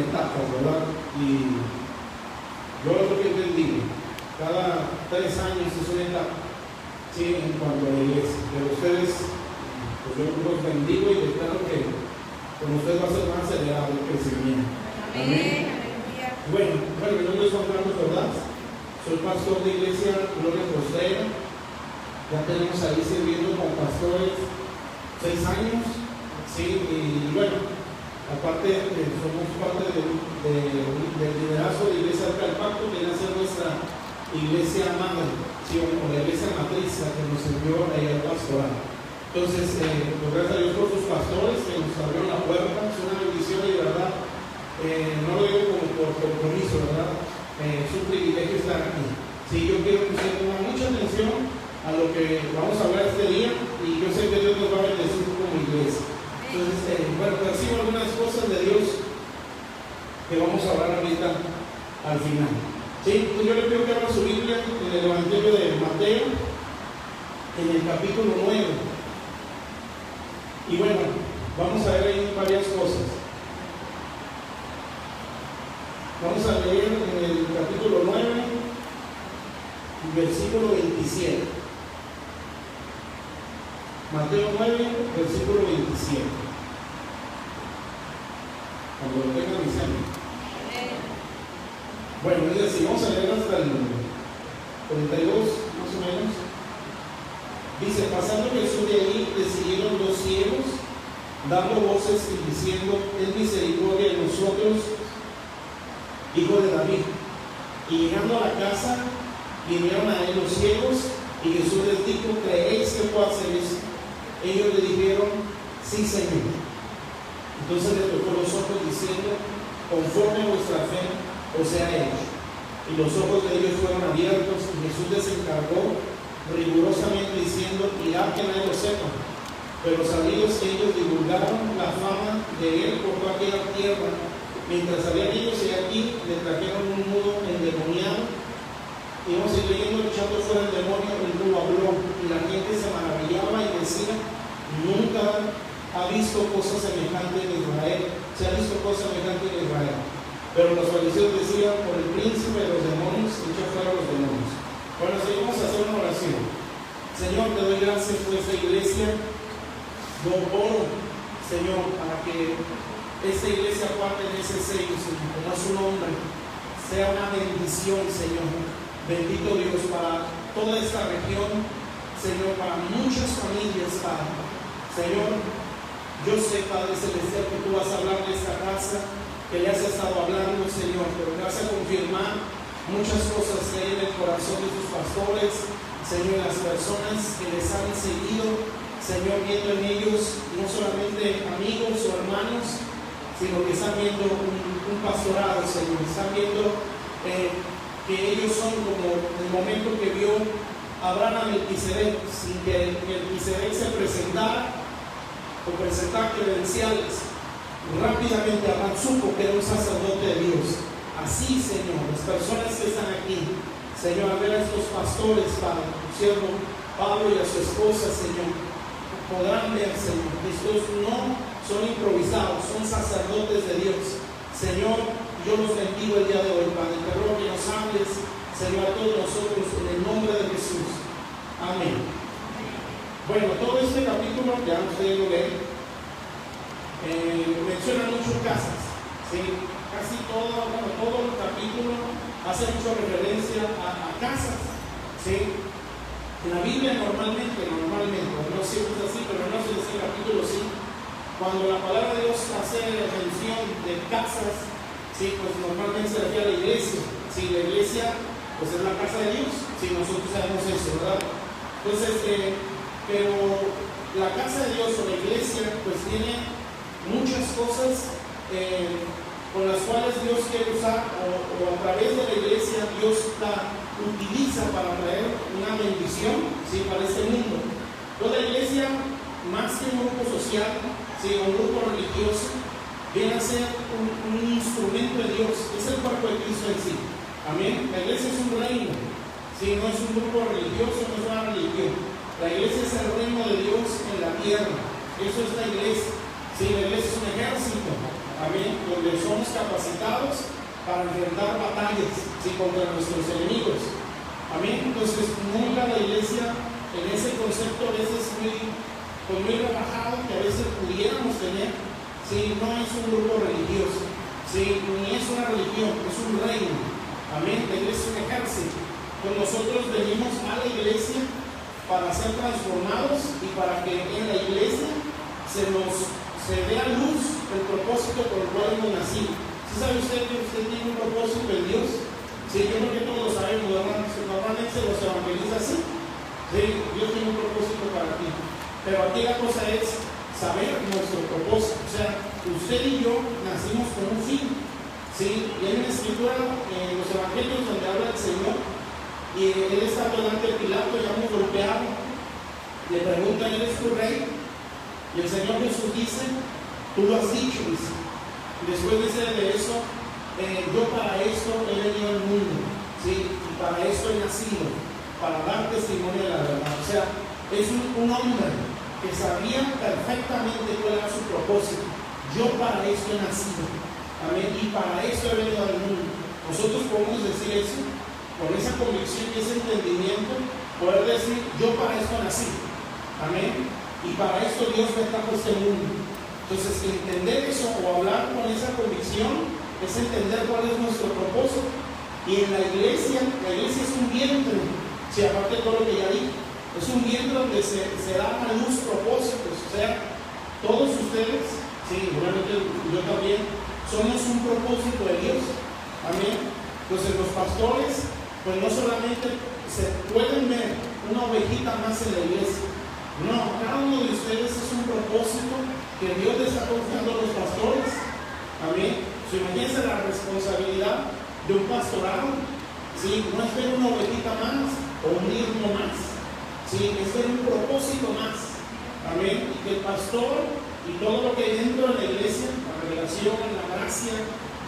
etapas, ¿verdad? Y yo lo que entendí, cada 3 años es una etapa, sí, en cuanto a la iglesia. Pero ustedes, pues yo los bendigo y declaro que con ustedes va a ser más acelerado el crecimiento. Amén. Bueno, mi nombre es Juan Carlos, ¿verdad? Soy pastor de iglesia Gloria Postera. Ya tenemos ahí sirviendo como pastores 6 años, sí, y bueno, aparte somos parte del liderazgo de Iglesia Arca del Pacto, que viene a ser nuestra iglesia madre, sí, o la iglesia matriz, la que nos envió ahí al pastoral. Entonces, pues gracias a Dios por sus pastores que nos abrieron la puerta, es una bendición y de verdad, no lo digo como por compromiso, ¿verdad? Es un privilegio estar aquí. Sí, yo quiero que ustedes pongan mucha atención a lo que vamos a hablar este día y yo sé que Dios nos va a bendecir como iglesia. Entonces, bueno, percibo algunas cosas de Dios que vamos a hablar ahorita al final. Sí, pues yo le pido que abra su Biblia en el Evangelio de Mateo, en el capítulo 9. Y bueno, vamos a ver ahí varias cosas. Vamos a leer en el capítulo 9, versículo 27. Mateo 9, versículo 27. Cuando lo tengan, dicen. Bueno, es decir, vamos a leer hasta el 42, más o menos. Dice: pasando Jesús de ahí, le siguieron 2 ciegos, dando voces y diciendo: ten misericordia de nosotros, hijo de David. Y llegando a la casa, vinieron a él los ciegos, y Jesús les dijo: ¿creéis que puedo hacer esto? Ellos le dijeron: sí, Señor. Entonces le tocó los ojos diciendo: conforme a vuestra fe os sea hecho. Y los ojos de ellos fueron abiertos, y Jesús les encargó rigurosamente diciendo: mirad que nadie lo sepa. Pero sabidos ellos divulgaron la fama de él por toda aquella tierra. Mientras habían ellos y aquí, le trajeron un mudo endemoniado. Íbamos a ir leyendo, echando fuera el demonio, el mudo habló, y la gente se maravillaba y decía: nunca ha visto cosa semejante en Israel. Se ha visto cosa semejante en Israel. Pero los fariseos decían: por el príncipe de los demonios, echa fuera los demonios. Bueno, seguimos a hacer una oración. Señor, te doy gracias por esta iglesia. Yo oro, Señor, para que esta iglesia parte de ese sello, Señor, como es su nombre, sea una bendición, Señor. Bendito Dios, para toda esta región, Señor, para muchas familias, Padre. Señor, yo sé, Padre Celestial, que tú vas a hablar de esta casa, que le has estado hablando, Señor, pero que vas a confirmar muchas cosas que hay en el corazón de tus pastores, Señor, las personas que les han seguido, Señor, viendo en ellos no solamente amigos o hermanos, sino que están viendo un pastorado, Señor, están viendo que ellos son como el momento que vio Abraham a Melquisedec, sin que Melquisedec se presentara o presentara credenciales. Rápidamente Abraham supo que era un sacerdote de Dios. Así, Señor, las personas que están aquí, Señor, a ver a estos pastores, Padre, tu siervo Pablo y a su esposa, Señor, podrán ver, Señor, que estos no son improvisados, son sacerdotes de Dios. Señor, yo los bendigo el día de hoy, Padre. Te ruego que nos hables, Señor, a todos nosotros en el nombre de Jesús. Amén. Bueno, todo este capítulo, ya ustedes lo ven, menciona mucho casas, ¿sí? Casi todo el capítulo hace mucha referencia a casas, ¿sí? En la Biblia normalmente, no siempre es así, pero no sé en este capítulo sí. Cuando la palabra de Dios hace mención de casas, sí, pues normalmente se refiere a la iglesia. Sí, la iglesia pues es la casa de Dios. Sí, nosotros sabemos eso, ¿verdad? Entonces, pero la casa de Dios o la iglesia pues tiene muchas cosas con las cuales Dios quiere usar o a través de la iglesia Dios la utiliza para traer una bendición, ¿sí?, para este mundo. Toda la iglesia, más que un grupo social, ¿sí?, un grupo religioso, viene a ser un instrumento de Dios. Es el cuerpo de Cristo en sí. Amén. La iglesia es un reino, ¿sí?, no es un grupo religioso, no es una religión. La iglesia es el reino de Dios en la tierra. Eso es la iglesia. Sí, la iglesia es un ejército. amén, donde somos capacitados para enfrentar batallas, ¿sí?, contra nuestros enemigos, amén. Entonces nunca la iglesia en ese concepto a veces muy rebajado que a veces pudiéramos tener, ¿sí?, no es un grupo religioso, ¿sí?, ni es una religión, es un reino, amén. La iglesia es un ejército. Pues nosotros venimos a la iglesia para ser transformados y para que en la iglesia se dé a luz el propósito por el cual hemos nacido. ¿Sí sabe usted que usted tiene un propósito en Dios? Sí, yo creo que todos lo sabemos, normalmente se los evangeliza así. Sí, Dios tiene un propósito para ti. Pero aquí la cosa es saber nuestro propósito. O sea, usted y yo nacimos con un fin. Sí, y hay una escritura en los evangelios donde habla el Señor. Y él está delante de Pilato, ya muy golpeado. Le preguntan, ¿eres tu rey? Y el Señor Jesús dice, tú lo has dicho, dice. Y después dice de eso, yo para esto he venido al mundo, ¿sí?, y para esto he nacido, para dar testimonio de la verdad. O sea, es un hombre que sabía perfectamente cuál era su propósito. Yo para esto he nacido, amén, y para esto he venido al mundo. Nosotros podemos decir eso con esa convicción y ese entendimiento, poder decir, yo para esto nací, amén, y para esto Dios me trajo a este mundo. Entonces, entender eso o hablar con esa convicción es entender cuál es nuestro propósito. Y en la iglesia es un vientre, si aparte de todo lo que ya dije, es un vientre donde se dan a luz propósitos. O sea, todos ustedes, sí, obviamente yo también, somos un propósito de Dios, amén. Entonces los pastores, pues no solamente se pueden ver una ovejita más en la iglesia, no, cada uno de ustedes es un propósito que Dios le está confiando a los pastores, amén. Imagínense la responsabilidad de un pastorado, ¿sí? No es ver una ovejita más o un hijo más, ¿sí?, es ver un propósito más, amén. Y que el pastor y todo lo que hay dentro de la iglesia, la revelación, la gracia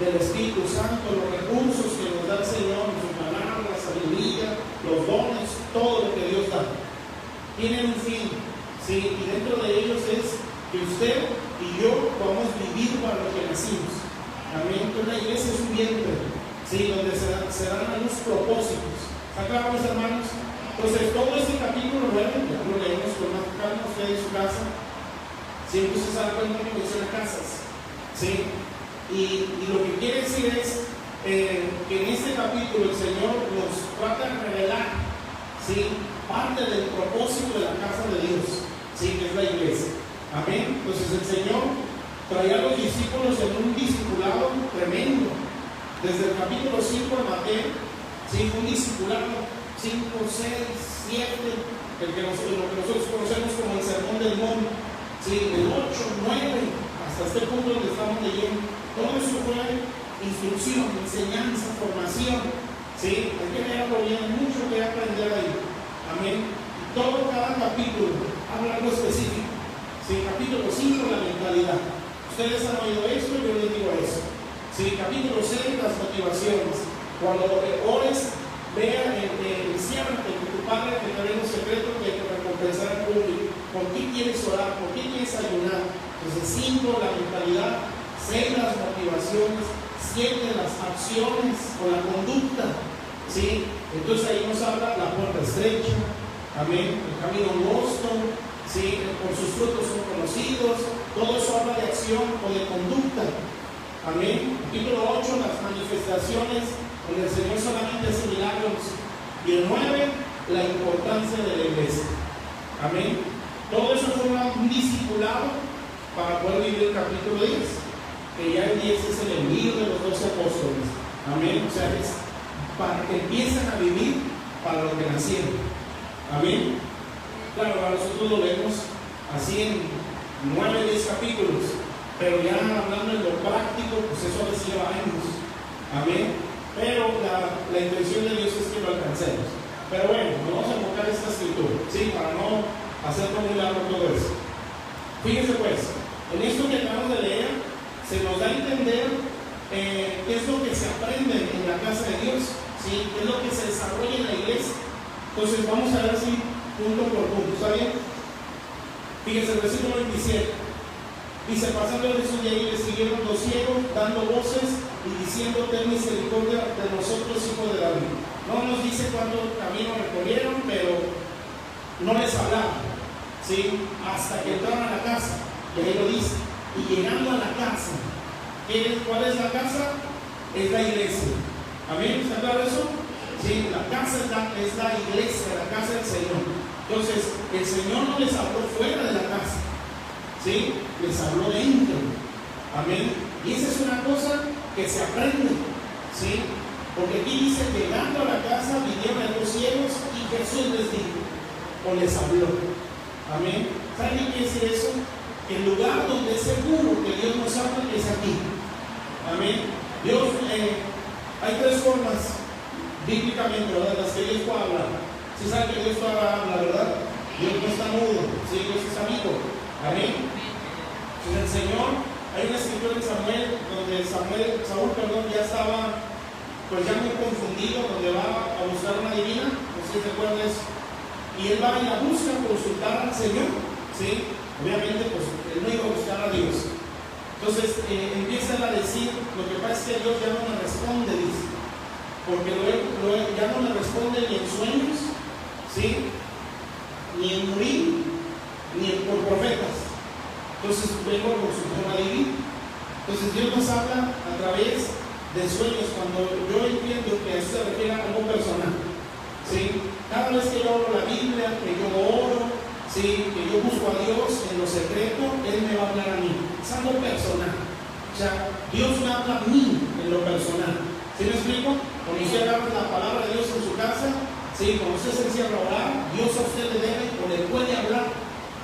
del Espíritu Santo, los recursos que nos da el Señor, su palabra, la sabiduría, los dones, todo lo que Dios da, tienen un fin, ¿sí?, y dentro de ellos es que usted y yo podamos vivir para lo que nacimos, amén. Entonces la iglesia es un vientre, ¿sí?, donde se dan a los propósitos. ¿Está claro, mis hermanos? Entonces todo este capítulo 9, ya lo leemos con más calma, usted en su casa, siempre se da cuenta que menciona casas, ¿sí? Y lo que quiere decir es que en este capítulo el Señor nos trata de revelar, ¿sí?, parte del propósito de la casa de Dios, ¿sí?, que es la iglesia, amén. Entonces el Señor traía a los discípulos en un discipulado tremendo, desde el capítulo 5 de Mateo, ¿sí?, un discipulado 5, 6, 7, lo que nosotros conocemos como el Sermón del Monte, ¿sí?, el 8, 9, hasta este punto donde estamos leyendo. Todo eso fue instrucción, enseñanza, formación, ¿sí? Hay que leerlo bien, hay mucho que aprender ahí, amén. Y cada capítulo habla algo específico, ¿sí? Capítulo 5, la mentalidad. Ustedes han oído esto, yo les digo eso, ¿sí? Capítulo 6, las motivaciones. Cuando ores, vea, enciérrate que tu Padre te trae un secreto que te recompensará al público. ¿Por qué quieres orar? ¿Por qué quieres ayunar? Entonces 5, la mentalidad. 6, las motivaciones. 7, las acciones o la conducta, ¿sí? Entonces ahí nos habla la puerta estrecha, amén, el camino angosto, ¿sí?, por sus frutos son conocidos. Todo eso habla de acción o de conducta, amén. Capítulo 8, las manifestaciones donde el Señor solamente hace milagros. Y el 9, la importancia de la iglesia, amén. Todo eso fue un discipulado para poder vivir el capítulo 10, que ya el 10 es el envío de los 12 apóstoles, amén. O sea, es para que empiecen a vivir para lo que nacieron, amén. Claro, a nosotros lo vemos así en 9, 10 capítulos, pero ya hablando en lo práctico, pues eso a veces lleva años, amén. Pero la intención de Dios es que lo alcancemos. Pero bueno, nos vamos a enfocar en esta escritura, ¿sí?, para no hacer muy largo todo eso. Fíjense pues, en esto que acabamos de leer, se nos da a entender qué es lo que se aprende en la casa de Dios, ¿sí?, qué es lo que se desarrolla en la iglesia. Entonces vamos a ver así punto por punto, ¿está bien? Fíjense el versículo 27. Dice, pasando Jesús de ahí, le siguieron dos ciegos, dando voces y diciendo, ten misericordia de nosotros, hijo de David. No nos dice cuánto camino recorrieron, pero no les hablaba, ¿sí? Hasta que entraron a la casa, y ahí lo dice. Y llegando a la casa, ¿cuál es la casa? Es la iglesia. ¿Amén? ¿Está claro eso? Sí, la casa es la iglesia, la casa del Señor. Entonces, el Señor no les habló fuera de la casa, ¿sí? Les habló dentro. Amén. Y esa es una cosa que se aprende, ¿sí? Porque aquí dice, llegando a la casa, vinieron a los ciegos y Jesús les dijo, o les habló. Amén. ¿Saben qué quiere decir eso? Que el lugar donde es seguro que Dios nos habla es aquí. Amén. Dios, hay tres formas bíblicamente, ¿verdad?, las que Dios puede hablar. Si saben que Dios habla, ¿verdad? Dios no está mudo, ¿sí? Dios es amigo. Amén. Pues el Señor, hay una escritura en Samuel, donde Saúl, ya estaba pues ya muy confundido, donde va a buscar una divina, no sé si te acuerdas, y él va y la busca consultar al Señor, ¿sí? Obviamente, pues él no iba a buscar a Dios. Entonces empiezan a decir, lo que pasa es que Dios ya no me responde, dice, porque ya no me responde ni en sueños, ¿sí? Ni en morir, ni por profetas. Entonces vengo a consultar a divina. Entonces Dios nos habla a través de sueños, cuando yo entiendo que a eso se refiere a algo personal, ¿sí? Cada vez que yo abro la Biblia, que yo oro, ¿sí?, que yo busco a Dios en lo secreto, Él me va a hablar a mí. Es algo personal. O sea, Dios me habla a mí en lo personal. ¿Sí me explico? Cuando usted agarra la palabra de Dios en su casa, ¿sí?, cuando usted se encierra a orar, Dios a usted le debe o le puede hablar,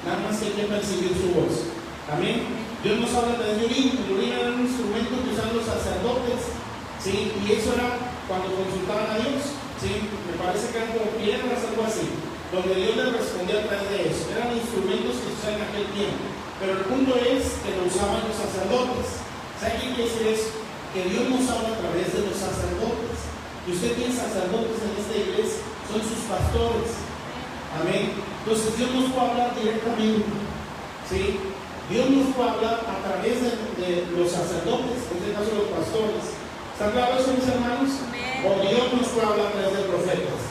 nada más que hay que percibir su voz. Amén. Dios nos habla de Urim. El Urim era un instrumento que usaban los sacerdotes, ¿sí? Y eso era cuando consultaban a Dios, ¿sí? Me parece que eran como piedras, algo así, donde Dios les respondía a través de eso. Eran instrumentos que se usaban en aquel tiempo. Pero el punto es que lo usaban los sacerdotes. ¿Sabe qué quiere decir eso? Que Dios nos habla a través de los sacerdotes. Y usted tiene sacerdotes en esta iglesia, son sus pastores. Amén. Entonces Dios nos puede hablar directamente, ¿sí? Dios nos puede hablar a través de los sacerdotes, en este caso los pastores. ¿Están claros eso, mis hermanos? Amén. O Dios nos puede hablar a través de profetas.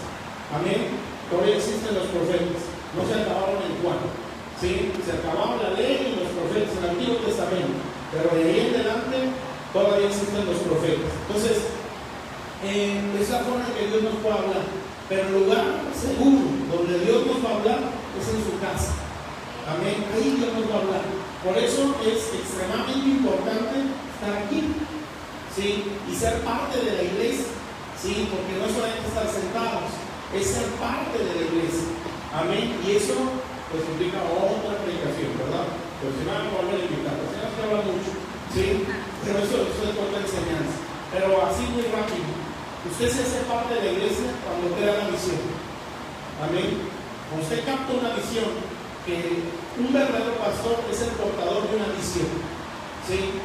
Amén. Todavía existen los profetas, no se acabaron en Juan, ¿sí? Se acabaron la ley y los profetas en el Antiguo Testamento, pero de ahí en adelante todavía existen los profetas. Entonces, es la forma en que Dios nos puede hablar, pero el lugar seguro donde Dios nos va a hablar es en su casa. Amén. Ahí Dios nos va a hablar. Por eso es extremadamente importante estar aquí, ¿sí?, y ser parte de la iglesia, ¿sí?, porque no es solamente estar sentados, es ser parte de la iglesia. Amén. Y eso pues implica otra predicación, ¿verdad? Pero si no me vuelven a invitar, pues se habla mucho, ¿sí? Pero eso es otra enseñanza. Pero así muy rápido, usted se hace parte de la iglesia cuando crea la visión. Amén. Cuando usted capta una visión, que un verdadero pastor es el portador de una visión, ¿sí?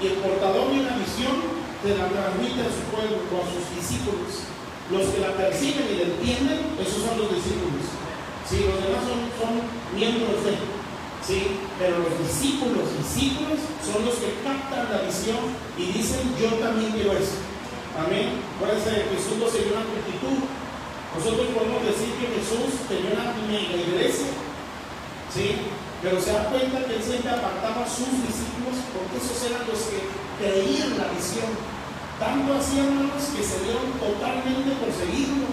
Y el portador de una visión se la transmite a su pueblo o a sus discípulos. Los que la perciben y la entienden, esos son los discípulos, ¿sí? Los demás son miembros de, ¿sí? Pero los discípulos son los que captan la visión y dicen, yo también quiero eso. Amén. Acuérdense, Jesús no se dio una multitud. Nosotros podemos decir que Jesús tenía una mega iglesia, ¿sí? Pero se da cuenta que Él siempre apartaba a sus discípulos, porque esos eran los que creían la visión. Tanto así, hermanos, que se dieron totalmente por seguirlo.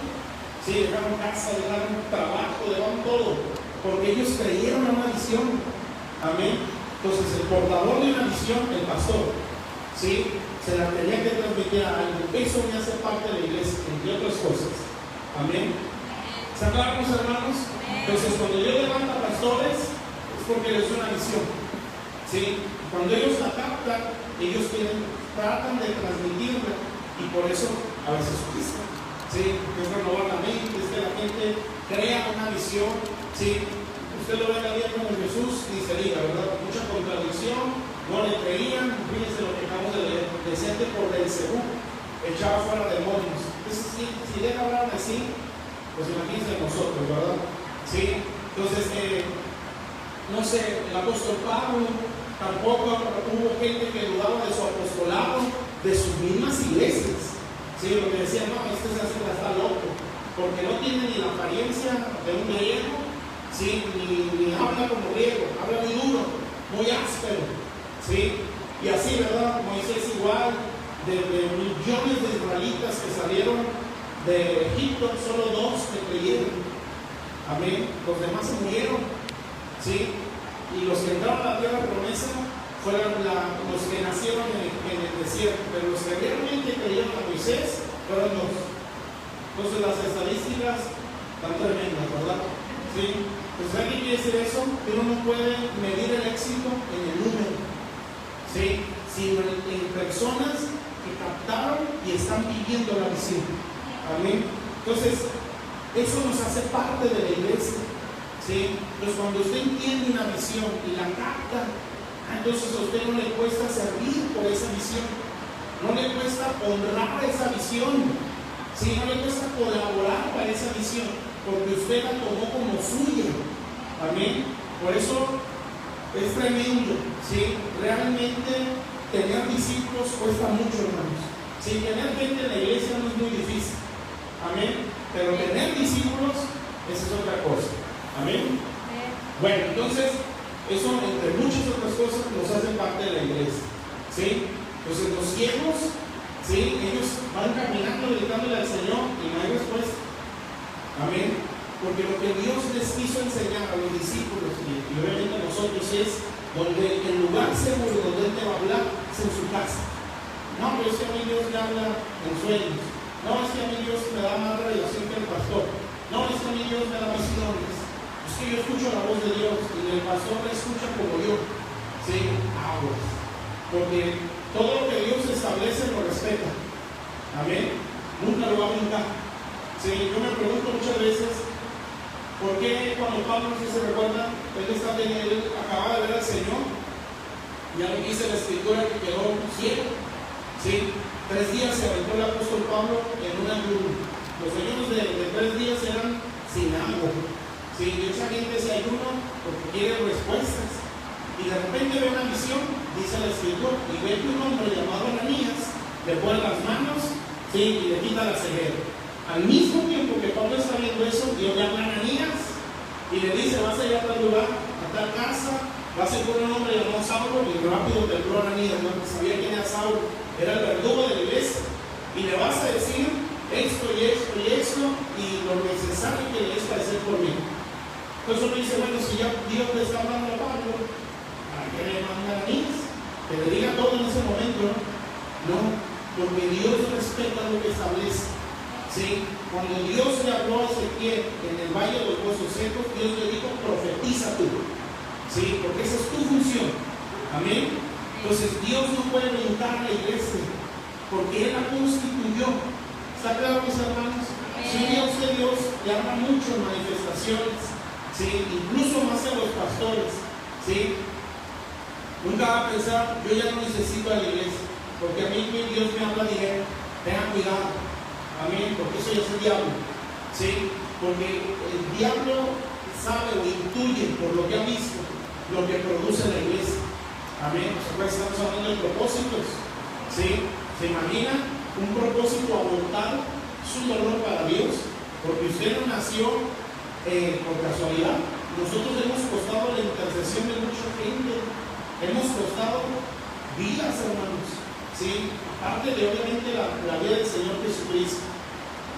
Sí, dejaron casa, dejaron trabajo, dejaron todo, porque ellos creyeron en una visión. Amén. Entonces, el portador de una visión, el pastor, ¿sí?, se la tenía que transmitir a alguien. Eso me hace parte de la iglesia, entre otras cosas. Amén. ¿Están claros, hermanos? Entonces, cuando yo levanto a pastores, es porque les doy una visión, ¿sí? Cuando ellos la captan, ellos tratan de transmitirla, y por eso a veces cuesta, ¿sí? Es renovar la mente, es que la gente crea una visión, ¿sí? Usted lo ve la vida como Jesús y se diga, ¿verdad? Mucha contradicción, no le creían. Fíjense lo que acabamos de leer: desciende por Beelzebú, echaba fuera demonios. Entonces, si deja hablar así, pues imagínense nosotros, ¿verdad? ¿Sí? Entonces, no sé, el apóstol Pablo, Tampoco hubo gente que dudaba de su apostolado, de sus mismas iglesias. Sí, lo que decían, no, este se hace está loco, porque no tiene ni la apariencia de un griego, sí, ni habla como griego, habla muy duro, muy áspero, sí. Y así, ¿verdad? Moisés igual, de millones de israelitas que salieron de Egipto, solo 2 que creyeron. Amén. Los demás se murieron, sí. Y los que entraron a la tierra promesa fueron los que nacieron en el desierto, pero los que realmente creyeron a Moisés fueron 2. Entonces las estadísticas están tremendas, ¿verdad? ¿Sí? Pues ¿qué quiere decir eso? Que uno no puede medir el éxito en el número, ¿sí? Sino en personas que captaron y están viviendo la visión. Amén. Entonces, eso nos hace parte de la iglesia. ¿Sí? Entonces cuando usted entiende una visión y la capta, entonces a usted no le cuesta servir por esa visión, no le cuesta honrar esa visión, ¿sí? No le cuesta colaborar para esa visión, porque usted la tomó como suya. Amén. Por eso es tremendo, ¿sí? Realmente tener discípulos cuesta mucho, hermanos. Sí, tener gente en la iglesia no es muy difícil. Amén. Pero tener discípulos, esa es otra cosa. Amén. Bueno, entonces, eso entre muchas otras cosas nos hace parte de la iglesia. ¿Sí? Entonces, los ciegos, ¿sí? Ellos van caminando, gritándole al Señor y no hay respuesta. Amén. Porque lo que Dios les quiso enseñar a los discípulos y obviamente a nosotros es donde el lugar seguro donde Él te va a hablar es en su casa. No, pero es que a mí Dios me habla en sueños. No, es que a mí Dios me da más revelación que el pastor. No, es que a mí Dios me da visiones. Es que yo escucho la voz de Dios y el pastor la escucha como yo. Sí, aguas. Porque todo lo que Dios establece lo respeta. Amén. Nunca lo va a brincar. Sí, yo me pregunto muchas veces por qué cuando Pablo, no sé si se recuerda, él acababa de ver al Señor y ahí dice la escritura que quedó ciego. Sí, 3 días se aventó el apóstol Pablo en un ayuno. Los ayunos de 3 días eran sin agua. Sí, y esa gente se ayuna porque quiere respuestas. Y de repente ve una visión, dice la escritura, y ve que un hombre llamado Ananías le pone las manos, sí, y le quita la ceguera. Al mismo tiempo que Pablo está viendo eso, Dios llama a Ananías y le dice: vas a ir a tal lugar, a tal casa, vas a ir con un hombre llamado Saulo. Y rápido tembló Ananías, no sabía quién era Saulo, era el verdugo de la iglesia. Y le vas a decir esto y esto y esto, y lo necesario que le es para hacer por mí. Entonces uno dice: bueno, si ya Dios le está hablando a Pablo, ¿para qué le manda a Ananías? Que le diga todo en ese momento, ¿no? No, porque Dios respeta lo que establece. ¿Sí? Cuando Dios le habló a Ezequiel en el valle de los huesos secos, Dios le dijo: profetiza tú. ¿Sí? Porque esa es tu función. Amén. Entonces Dios no puede brincar a la iglesia, porque Él la constituyó. ¿Está claro, mis hermanos? Si Dios de Dios le habla mucho en manifestaciones, ¿sí? Incluso más a los pastores, ¿sí? Nunca va a pensar: yo ya no necesito a la iglesia, porque a mí Dios me habla directo. Tengan cuidado. Amén, porque eso ya es el diablo, ¿sí? Porque el diablo sabe o intuye por lo que ha visto lo que produce la iglesia. Amén. Pues estamos hablando de propósitos, ¿sí? ¿Se imagina un propósito abortado? Es un dolor para Dios, porque usted no nació por casualidad. Nosotros hemos costado la intercesión de mucha gente, hemos costado vidas, hermanos, ¿sí? Aparte de obviamente la vida del Señor Jesucristo.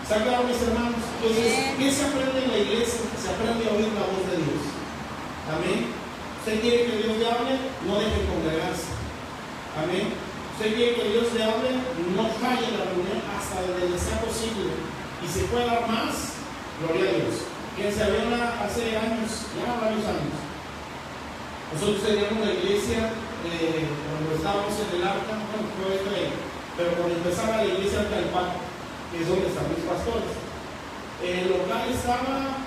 ¿Está claro, mis hermanos? Entonces, ¿qué se aprende en la iglesia? Se aprende a oír la voz de Dios. Amén. Usted quiere que Dios le hable, no deje de congregarse. Amén. Usted quiere que Dios le hable, no falle la reunión hasta donde le sea posible. Y si puede dar más, gloria a Dios. Quien se abrió hace años, ya varios años. Nosotros teníamos la iglesia cuando estábamos en el arca, pero cuando empezaba la iglesia Arca del Pacto, que es donde están mis pastores. El local estaba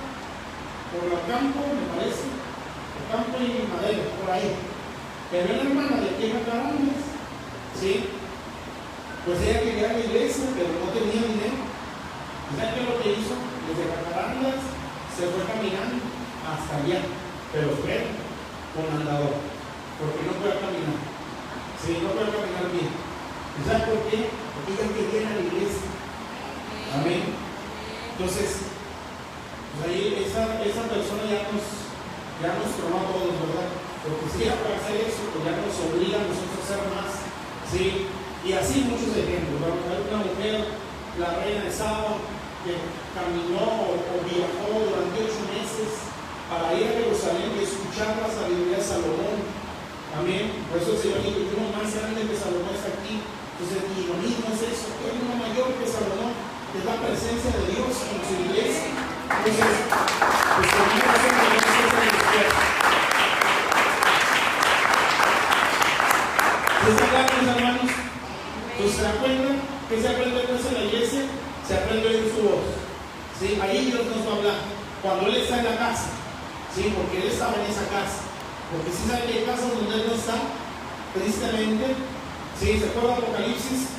por el campo, me parece, el campo y madera, por ahí. Pero una hermana de aquí en Jacarandas, ¿sí? Pues ella quería la iglesia, pero no tenía dinero. ¿Saben qué es lo que hizo? Desde Jacarandas se fue caminando hasta allá, pero fue con andador. porque no puede caminar. Sí, no puede caminar bien. ¿Y sabes por qué? Porque ella quería ir a la iglesia. Amén. Entonces, pues ahí esa persona ya nos tronó a todos, ¿verdad? Porque si ella para hacer eso, pues ya nos obliga a nosotros a hacer más. ¿Sí? Y así muchos ejemplos. Hay una mujer, la reina de Saba, que caminó o viajó durante 8 meses para ir a Jerusalén y escuchar la sabiduría de Salomón. Amén. Por eso el Señor dijo: uno más grande que Salomón está aquí. Entonces, y lo mismo es eso, que hay uno mayor que Salomón, que es la presencia de Dios en su iglesia. Entonces, pues también hacen que no se despierta. ¿Se está claro, mis hermanos? Pues se da cuenta que se aprende en la iglesia, se aprende a oír su voz. ¿Sí? Ahí Dios nos va a hablar. Cuando Él está en la casa, ¿sí? Porque Él estaba en esa casa. Porque si sabe que hay casas donde Él no está, tristemente, ¿sí? ¿Se acuerda Apocalipsis?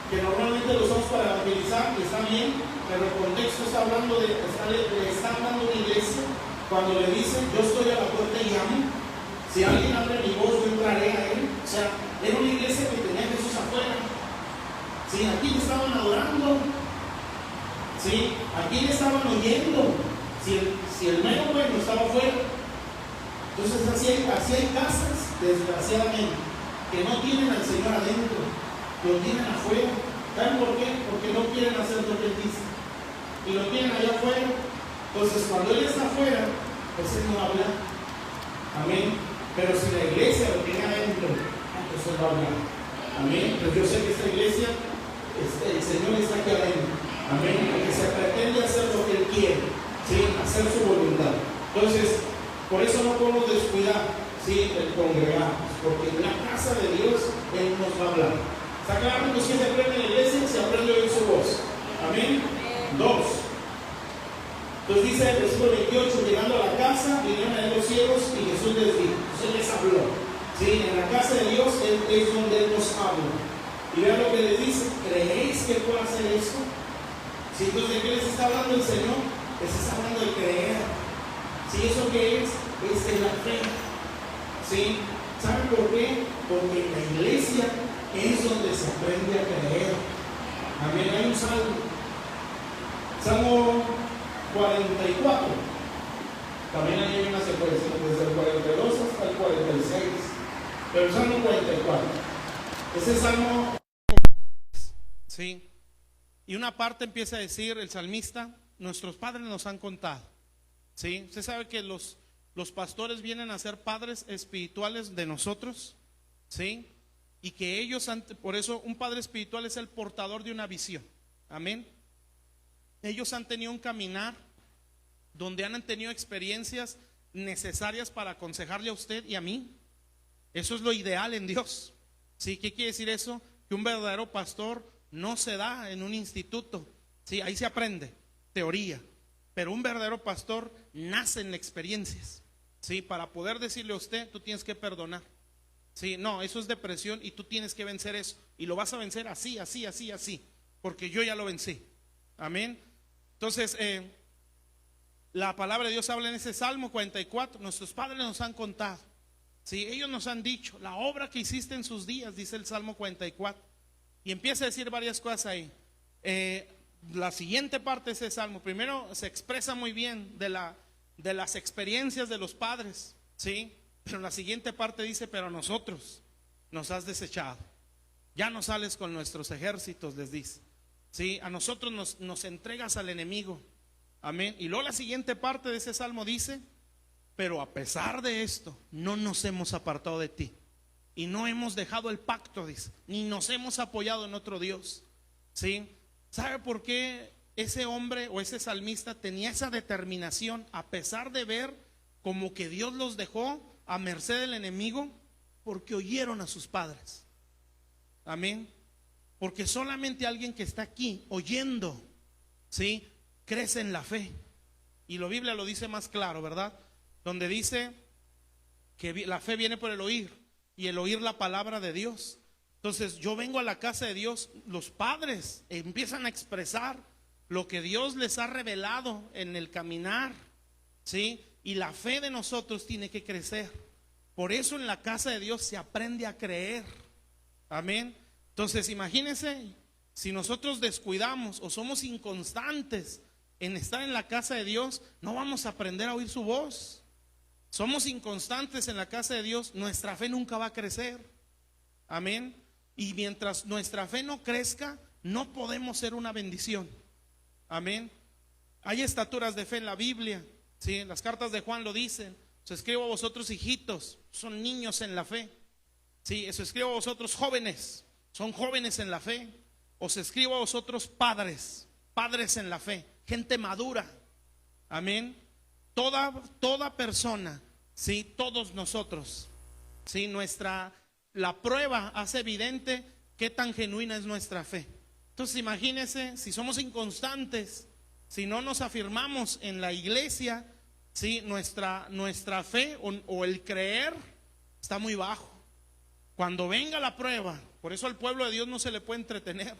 Que normalmente lo usamos para evangelizar, que está bien, pero el contexto está hablando le está hablando de una iglesia cuando le dicen: yo estoy a la puerta y llamo. Si alguien abre mi voz, yo entraré a él. O sea, era una iglesia que tenía a Jesús afuera. ¿Sí? Aquí le estaban adorando. ¿Sí? Aquí le estaban oyendo. Si el mero bueno estaba afuera. Entonces así hay casas, desgraciadamente, que no tienen al Señor adentro, lo tienen afuera. ¿Saben por qué? Porque no quieren hacer lo que Él dice. Y lo tienen allá afuera. Entonces cuando Él está afuera, pues Él no habla. Amén. Pero si la iglesia lo tiene adentro, entonces Él va a hablar. Amén. Pues yo sé que esta iglesia, el Señor está aquí adentro. Amén. Porque se pretende hacer lo que Él quiere, ¿sí? Hacer su voluntad. Entonces, por eso no podemos descuidar, ¿sí?, el congregarnos, porque en la casa de Dios Él nos va a hablar. ¿Está claro? Pues que se aprende en la iglesia, se aprende a oír su voz. Amén. 2. Entonces dice el versículo 28: llegando a la casa, vinieron a él los ciegos y Jesús les dijo, Jesús les habló. ¿Sí? En la casa de Dios es donde Él nos habla. Y vean lo que les dice: ¿creéis que puedo hacer esto? ¿Sí? Entonces, ¿de qué les está hablando el Señor? Les está hablando de creer. ¿Sí? ¿Eso qué es? Es de la fe. ¿Sí? ¿Saben por qué? Porque en la iglesia es donde se aprende a creer. Amén. Hay un salmo, Salmo 44. También hay una secuencia desde el 42 hasta el 46. Pero el Salmo 44, ese salmo, sí, y una parte empieza a decir el salmista: nuestros padres nos han contado. ¿Sí? Usted sabe que los pastores vienen a ser padres espirituales de nosotros, ¿sí? Y que ellos, por eso un padre espiritual es el portador de una visión. Amén. Ellos han tenido un caminar donde han tenido experiencias necesarias para aconsejarle a usted y a mí. Eso es lo ideal en Dios. ¿Sí? ¿Qué quiere decir eso? Que un verdadero pastor no se da en un instituto. ¿Sí? Ahí se aprende teoría. Pero un verdadero pastor nace en experiencias. ¿Sí? Para poder decirle a usted: tú tienes que perdonar. ¿Sí? No, eso es depresión y tú tienes que vencer eso. Y lo vas a vencer así, así, así, así. Porque yo ya lo vencí. Amén. Entonces, la palabra de Dios habla en ese Salmo 44. Nuestros padres nos han contado. ¿Sí? Ellos nos han dicho la obra que hiciste en sus días, dice el Salmo 44. Y empieza a decir varias cosas ahí. La siguiente parte de ese salmo, primero se expresa muy bien de las experiencias de los padres, ¿sí? Pero en la siguiente parte dice: pero a nosotros nos has desechado, ya no sales con nuestros ejércitos, les dice, ¿sí? A nosotros nos entregas al enemigo. Amén. Y luego la siguiente parte de ese salmo dice: pero a pesar de esto no nos hemos apartado de ti y no hemos dejado el pacto, dice, ni nos hemos apoyado en otro Dios. ¿Sí? ¿Sabe por qué ese hombre o ese salmista tenía esa determinación a pesar de ver como que Dios los dejó a merced del enemigo? Porque oyeron a sus padres. Amén. Porque solamente alguien que está aquí oyendo, ¿sí?, crece en la fe. Y la Biblia lo dice más claro, ¿verdad? Donde dice que la fe viene por el oír y el oír la palabra de Dios. Entonces yo vengo a la casa de Dios, los padres empiezan a expresar lo que Dios les ha revelado en el caminar, ¿sí? Y la fe de nosotros tiene que crecer, Por eso en la casa de Dios se aprende a creer. Amén. Entonces imagínense, si nosotros descuidamos o somos inconstantes en estar en la casa de Dios, no vamos a aprender a oír su voz. Somos inconstantes en la casa de Dios, nuestra fe nunca va a crecer. Amén. Y mientras nuestra fe no crezca, no podemos ser una bendición. Amén. Hay estaturas de fe en la Biblia, ¿sí? Las cartas de Juan lo dicen. Os escribo a vosotros, hijitos, son niños en la fe. Sí, os escribo a vosotros, jóvenes, son jóvenes en la fe. Os escribo a vosotros, padres, padres en la fe, gente madura. Amén. Toda persona, sí, todos nosotros, sí, la prueba hace evidente qué tan genuina es nuestra fe. Entonces imagínense, si somos inconstantes, si no nos afirmamos en la iglesia, sí, nuestra fe o el creer está muy bajo. Cuando venga la prueba, por eso al pueblo de Dios no se le puede entretener,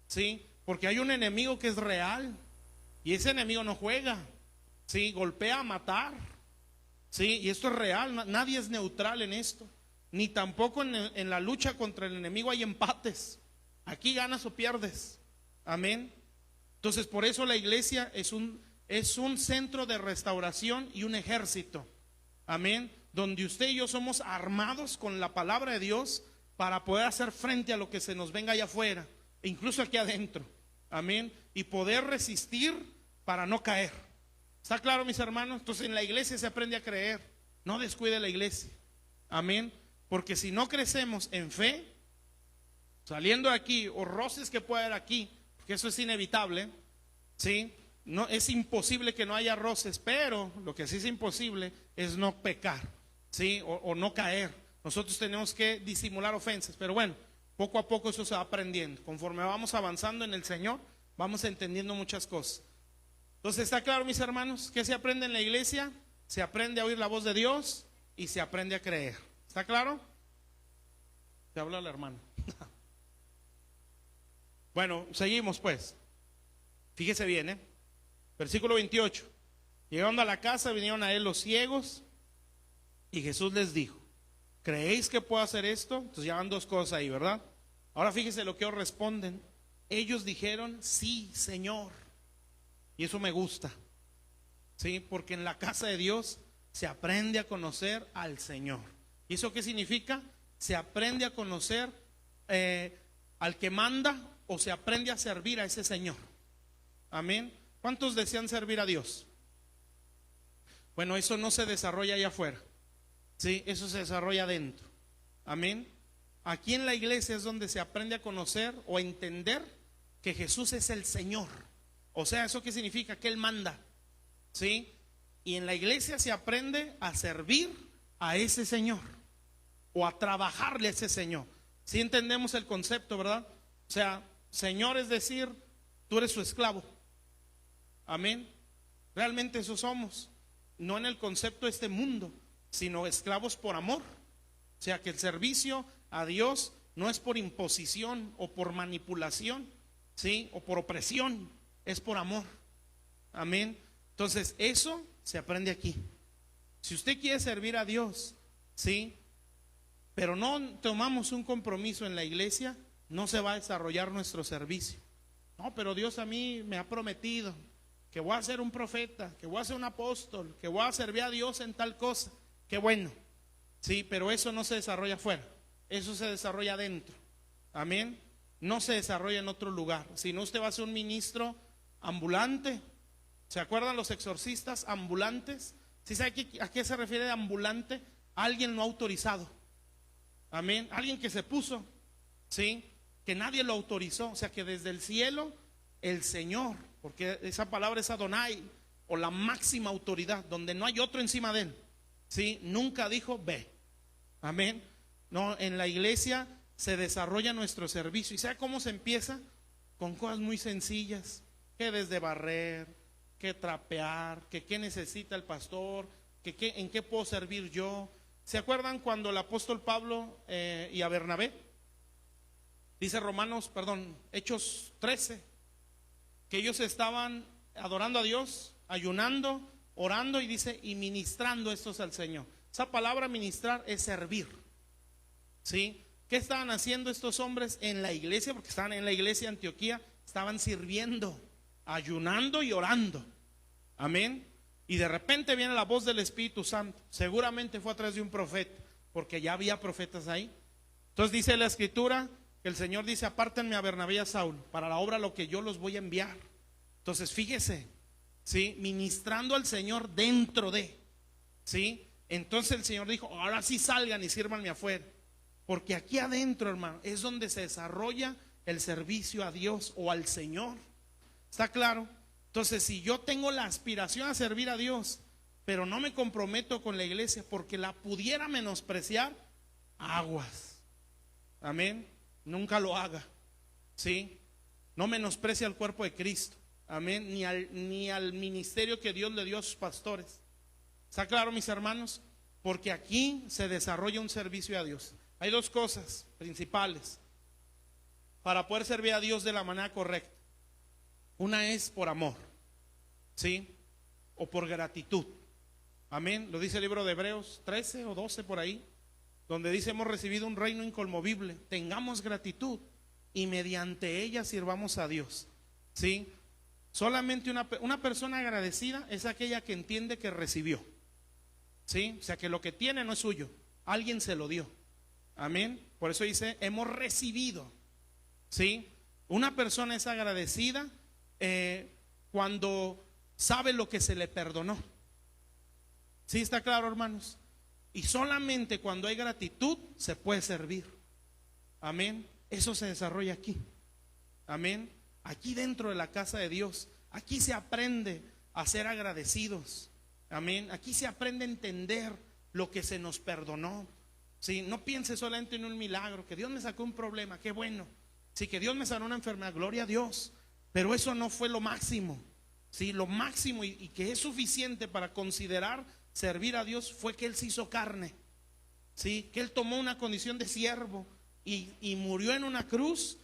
sí, porque hay un enemigo que es real y ese enemigo no juega, sí, golpea a matar, sí, y esto es real. Nadie es neutral en esto, ni tampoco en la lucha contra el enemigo hay empates. Aquí ganas o pierdes. Amén. Entonces por eso la iglesia es un centro de restauración y un ejército. Amén. Donde usted y yo somos armados con la palabra de Dios para poder hacer frente a lo que se nos venga allá afuera, e incluso aquí adentro. Amén. Y poder resistir para no caer. ¿Está claro, mis hermanos? Entonces en la iglesia se aprende a creer. No descuide la iglesia. Amén. Porque si no crecemos en fe, saliendo de aquí, o roces que pueda haber aquí, porque eso es inevitable, ¿sí? No, es imposible que no haya roces, pero lo que sí es imposible es no pecar, ¿sí? O no caer. Nosotros tenemos que disimular ofensas, pero bueno, poco a poco eso se va aprendiendo. Conforme vamos avanzando en el Señor, vamos entendiendo muchas cosas. Entonces, ¿está claro, mis hermanos? ¿Qué se aprende en la iglesia? Se aprende a oír la voz de Dios y se aprende a creer. ¿Está claro? Te habla el hermano. Bueno, seguimos pues. Fíjese bien, versículo 28. Llegando a la casa, vinieron a él los ciegos y Jesús les dijo: ¿creéis que puedo hacer esto? Entonces ya van dos cosas ahí, ¿verdad? Ahora fíjese lo que ellos responden. Ellos dijeron: sí, Señor. Y eso me gusta, ¿sí? Porque en la casa de Dios se aprende a conocer al Señor. ¿Y eso qué significa? Se aprende a conocer al que manda, o se aprende a servir a ese Señor. Amén. ¿Cuántos desean servir a Dios? Bueno, eso no se desarrolla allá afuera, ¿sí? Eso se desarrolla adentro. Amén. Aquí en la iglesia es donde se aprende a conocer o a entender que Jesús es el Señor. O sea, ¿eso qué significa? Que Él manda, ¿sí? Y en la iglesia se aprende a servir a ese Señor, o a trabajarle a ese Señor. ¿Sí entendemos el concepto, verdad? O sea, Señor es decir, tú eres su esclavo. Amén. Realmente eso somos. No en el concepto de este mundo, sino esclavos por amor. O sea, que el servicio a Dios no es por imposición o por manipulación, ¿sí? O por opresión, es por amor. Amén. Entonces eso se aprende aquí. Si usted quiere servir a Dios, ¿sí?, pero no tomamos un compromiso en la iglesia, no se va a desarrollar nuestro servicio. No, pero Dios a mí me ha prometido que voy a ser un profeta, que voy a ser un apóstol, que voy a servir a Dios en tal cosa. Qué bueno, sí, pero eso no se desarrolla afuera, eso se desarrolla adentro. Amén. No se desarrolla en otro lugar. Si no, usted va a ser un ministro ambulante. ¿Se acuerdan los exorcistas ambulantes? ¿Sí sabe a qué se refiere de ambulante? Alguien no autorizado. Amén. Alguien que se puso, ¿sí?, que nadie lo autorizó. O sea, que desde el cielo el Señor, porque esa palabra es Adonai, o la máxima autoridad, donde no hay otro encima de él, ¿sí?, nunca dijo ve. Amén. No, en la iglesia se desarrolla nuestro servicio. ¿Y sabe cómo se empieza? Con cosas muy sencillas, que desde barrer, que trapear, que qué necesita el pastor, que en qué puedo servir yo. ¿Se acuerdan cuando el apóstol Pablo y a Bernabé? Dice Hechos 13, que ellos estaban adorando a Dios, ayunando, orando, y dice, y ministrando estos al Señor. Esa palabra ministrar es servir. ¿Sí? ¿Qué estaban haciendo estos hombres en la iglesia? Porque estaban en la iglesia de Antioquía, estaban sirviendo, ayunando y orando. Amén. Y de repente viene la voz del Espíritu Santo. Seguramente fue a través de un profeta, porque ya había profetas ahí. Entonces dice la Escritura que el Señor dice: apártenme a Bernabé y a Saulo para la obra a lo que yo los voy a enviar. Entonces fíjese, ¿sí? Ministrando al Señor dentro de, ¿sí? Entonces el Señor dijo: ahora sí salgan y sírvanme afuera. Porque aquí adentro, hermano, es donde se desarrolla el servicio a Dios o al Señor. ¿Está claro? Entonces, si yo tengo la aspiración a servir a Dios, pero no me comprometo con la iglesia porque la pudiera menospreciar, aguas. Amén. Nunca lo haga. ¿Sí? No menosprecie al cuerpo de Cristo. Amén. Ni al ministerio que Dios le dio a sus pastores. ¿Está claro, mis hermanos? Porque aquí se desarrolla un servicio a Dios. Hay dos cosas principales para poder servir a Dios de la manera correcta. Una es por amor, ¿sí? O por gratitud. Amén. Lo dice el libro de Hebreos 13 o 12 por ahí, donde dice: hemos recibido un reino inconmovible, tengamos gratitud y mediante ella sirvamos a Dios. ¿Sí? Solamente una persona agradecida es aquella que entiende que recibió. ¿Sí? O sea, que lo que tiene no es suyo, alguien se lo dio. Amén. Por eso dice: hemos recibido. ¿Sí? Una persona es agradecida cuando sabe lo que se le perdonó. ¿Sí está claro, hermanos? Y solamente cuando hay gratitud se puede servir. Amén. Eso se desarrolla aquí. Amén. Aquí dentro de la casa de Dios. Aquí se aprende a ser agradecidos. Amén. Aquí se aprende a entender lo que se nos perdonó. Sí, no piense solamente en un milagro, que Dios me sacó un problema, qué bueno. Sí, que Dios me sanó una enfermedad, gloria a Dios. Pero eso no fue lo máximo. Sí, lo máximo y que es suficiente para considerar servir a Dios fue que Él se hizo carne. Sí, que Él tomó una condición de siervo y murió en una cruz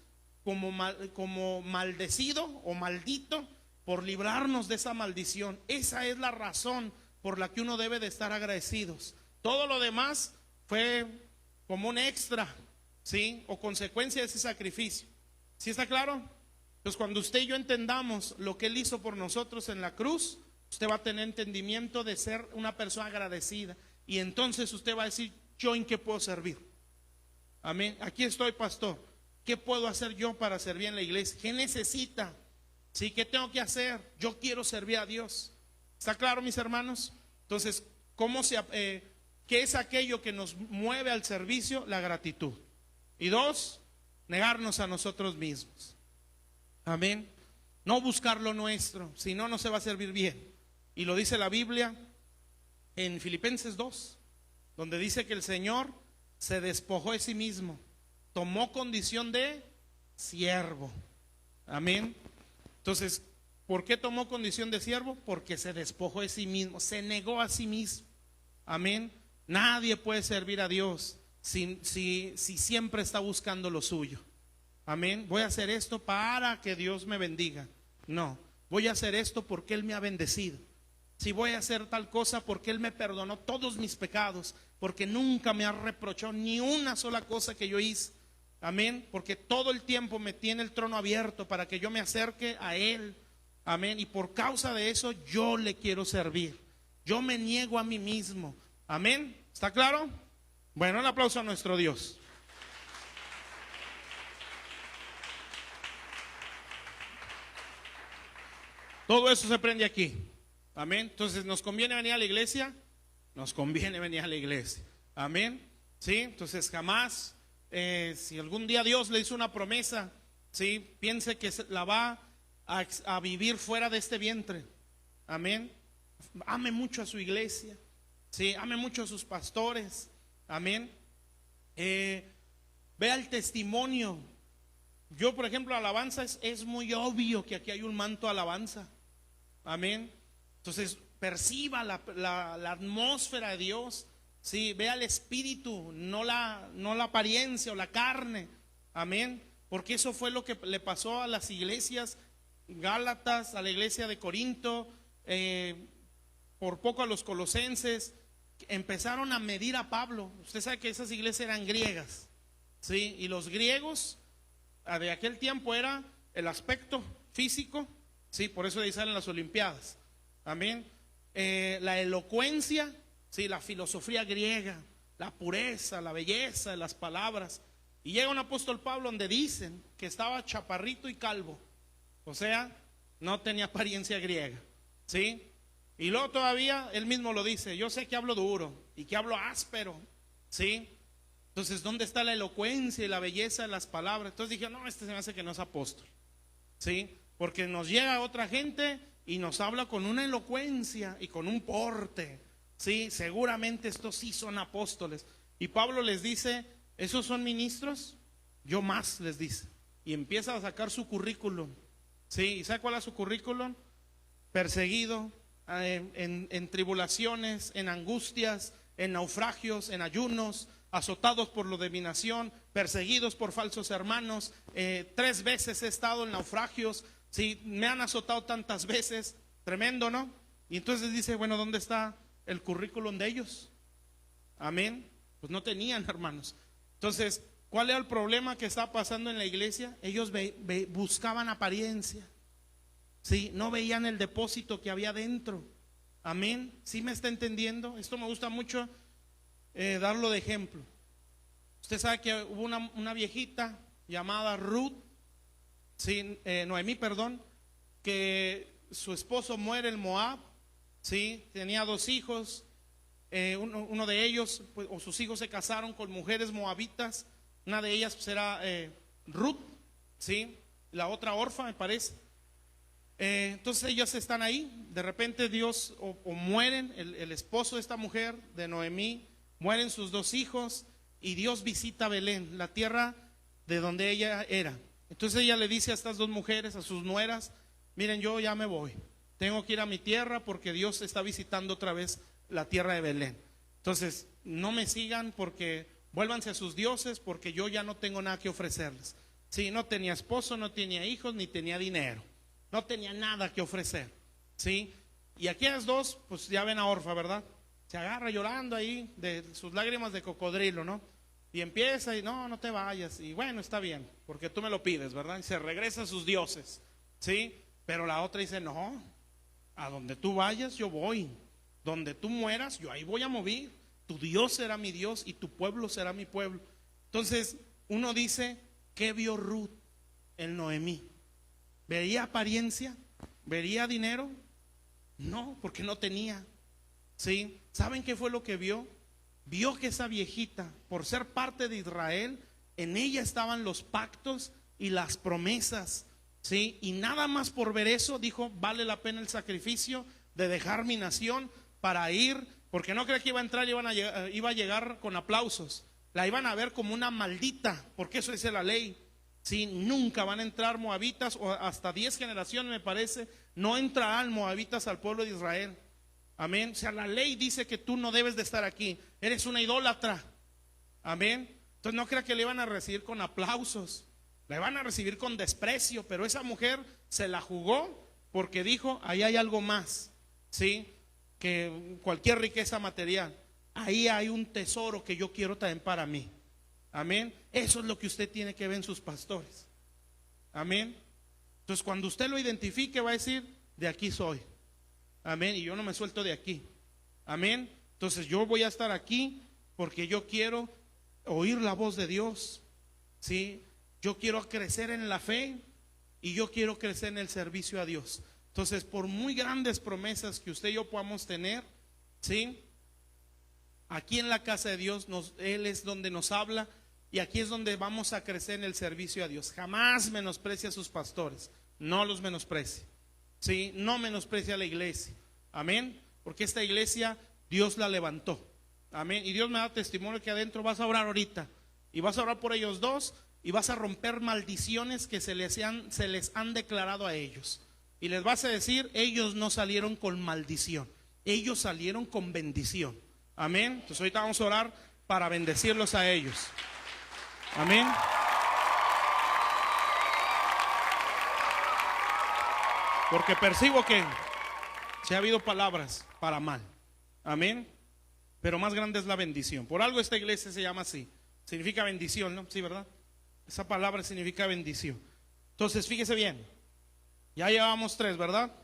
como maldecido o maldito por librarnos de esa maldición. Esa es la razón por la que uno debe de estar agradecidos. Todo lo demás fue como un extra, ¿sí? O consecuencia de ese sacrificio. ¿Sí está claro? Entonces, cuando usted y yo entendamos lo que Él hizo por nosotros en la cruz, usted va a tener entendimiento de ser una persona agradecida. Y entonces usted va a decir: ¿yo en qué puedo servir? Amén. Aquí estoy, pastor. ¿Qué puedo hacer yo para servir en la iglesia? ¿Qué necesita? ¿Sí? ¿Qué tengo que hacer? Yo quiero servir a Dios. ¿Está claro, mis hermanos? Entonces, ¿qué es aquello que nos mueve al servicio? La gratitud. Y dos, negarnos a nosotros mismos. Amén. No buscar lo nuestro, si no, no se va a servir bien. Y lo dice la Biblia en Filipenses 2, donde dice que el Señor se despojó de sí mismo, tomó condición de siervo. Amén. Entonces, ¿por qué tomó condición de siervo? Porque se despojó de sí mismo, se negó a sí mismo. Amén. Nadie puede servir a Dios si siempre está buscando lo suyo. Amén. Voy a hacer esto para que Dios me bendiga. No, voy a hacer esto porque Él me ha bendecido. Si voy a hacer tal cosa porque Él me perdonó todos mis pecados, porque nunca me ha reprochado ni una sola cosa que yo hice. Amén. Porque todo el tiempo me tiene el trono abierto para que yo me acerque a Él. Amén. Y por causa de eso yo le quiero servir. Yo me niego a mí mismo. Amén. ¿Está claro? Bueno, un aplauso a nuestro Dios. Todo eso se aprende aquí. Amén. Entonces, ¿nos conviene venir a la iglesia? Nos conviene venir a la iglesia. Amén. Sí, entonces jamás, si algún día Dios le hizo una promesa, sí, piense que la va a vivir fuera de este vientre. Amén. Ame mucho a su iglesia. Sí, ame mucho a sus pastores. Amén. Vea el testimonio. Yo, por ejemplo, alabanza es muy obvio que aquí hay un manto de alabanza. Amén. Entonces, perciba la atmósfera de Dios. Sí, vea el espíritu, no la apariencia o la carne. Amén. Porque eso fue lo que le pasó a las iglesias Gálatas, a la iglesia de Corinto, por poco a los colosenses, empezaron a medir a Pablo. Usted sabe que esas iglesias eran griegas, ¿sí? Y los griegos de aquel tiempo era el aspecto físico, ¿sí? Por eso de ahí salen las Olimpiadas. Amén. La elocuencia, ¿sí? La filosofía griega, la pureza, la belleza de las palabras. Y llega un apóstol Pablo donde dicen que estaba chaparrito y calvo, o sea, no tenía apariencia griega, ¿sí? Y luego todavía él mismo lo dice: yo sé que hablo duro y que hablo áspero, ¿sí? Entonces, ¿dónde está la elocuencia y la belleza de las palabras? Entonces dije: no, este se me hace que no es apóstol, ¿sí? Porque nos llega otra gente y nos habla con una elocuencia y con un porte, ¿sí? Seguramente estos sí son apóstoles. Y Pablo les dice: ¿esos son ministros? Yo más, les dice. Y empieza a sacar su currículum, ¿sí? ¿Y sabe cuál es su currículum? Perseguido, en tribulaciones, en angustias, en naufragios, en ayunos, azotados por lo de mi nación, perseguidos por falsos hermanos, 3 veces he estado en naufragios, ¿sí? Me han azotado tantas veces, tremendo, ¿no? Y entonces dice: bueno, ¿dónde está el currículum de ellos? Amén. Pues no tenían, hermanos. Entonces, ¿cuál era el problema que estaba pasando en la iglesia? Ellos buscaban apariencia, ¿sí? No veían el depósito que había dentro. Amén. ¿Sí me está entendiendo? Esto me gusta mucho darlo de ejemplo. Usted sabe que hubo una viejita llamada Ruth, ¿sí? Noemí, perdón, que su esposo muere en Moab, ¿sí? Tenía 2 hijos. Uno de ellos, pues, o sus hijos se casaron con mujeres moabitas. Una de ellas pues era Ruth, ¿sí? La otra orfa, me parece. Entonces ellos están ahí. De repente Dios, o mueren el esposo de esta mujer, de Noemí, mueren sus 2 hijos, y Dios visita Belén, la tierra de donde ella era. Entonces ella le dice a estas 2 mujeres, a sus nueras: miren, yo ya me voy, tengo que ir a mi tierra porque Dios está visitando otra vez la tierra de Belén. Entonces, no me sigan, porque vuélvanse a sus dioses, porque yo ya no tengo nada que ofrecerles. Sí, no tenía esposo, no tenía hijos, ni tenía dinero, no tenía nada que ofrecer, ¿sí? Y aquellas 2, pues ya ven a Orfa, ¿verdad? Se agarra llorando ahí de sus lágrimas de cocodrilo, ¿no? Y empieza y: no te vayas. Y bueno, está bien, porque tú me lo pides, ¿verdad? Y se regresa a sus dioses, ¿sí? Pero la otra dice: no, a donde tú vayas yo voy, donde tú mueras yo ahí voy a morir. Tu Dios será mi Dios y tu pueblo será mi pueblo. Entonces uno dice: ¿qué vio Ruth en Noemí? ¿Vería apariencia? ¿Vería dinero? No, porque no tenía, ¿sí? ¿Saben qué fue lo que vio? Vio que esa viejita, por ser parte de Israel, en ella estaban los pactos y las promesas, ¿sí? Y nada más por ver eso dijo: vale la pena el sacrificio de dejar mi nación para ir, porque no cree que iba a entrar y iba a llegar con aplausos. La iban a ver como una maldita, porque eso dice la ley, ¿sí? Nunca van a entrar moabitas, o hasta 10 generaciones me parece, no entrarán moabitas al pueblo de Israel. Amén. O sea, la ley dice que tú no debes de estar aquí, eres una idólatra. Amén. Entonces no crea que le iban a recibir con aplausos, la iban a recibir con desprecio. Pero esa mujer se la jugó, porque dijo: ahí hay algo más, ¿sí? Que cualquier riqueza material. Ahí hay un tesoro que yo quiero también para mí. Amén. Eso es lo que usted tiene que ver en sus pastores. Amén. Entonces cuando usted lo identifique va a decir: de aquí soy. Amén. Y yo no me suelto de aquí. Amén. Entonces yo voy a estar aquí porque yo quiero oír la voz de Dios, ¿sí? Yo quiero crecer en la fe y yo quiero crecer en el servicio a Dios. Entonces, por muy grandes promesas que usted y yo podamos tener, ¿sí? Aquí en la casa de Dios, Él es donde nos habla, y aquí es donde vamos a crecer en el servicio a Dios. Jamás menosprecie a sus pastores, no los menosprecie, ¿sí? No menosprecie a la iglesia. Amén. Porque esta iglesia Dios la levantó. Amén. Y Dios me da testimonio que adentro vas a orar ahorita, y vas a orar por ellos 2, y vas a romper maldiciones que se les han declarado a ellos. Y les vas a decir: ellos no salieron con maldición, ellos salieron con bendición. Amén. Entonces ahorita vamos a orar para bendecirlos a ellos. Amén. Porque percibo que si ha habido palabras para mal. Amén. pero más grande es la bendición. Por algo esta iglesia se llama así. Significa bendición, ¿no? Sí, ¿verdad? Esa palabra significa bendición. Entonces, fíjese bien. Ya llevamos 3, ¿verdad?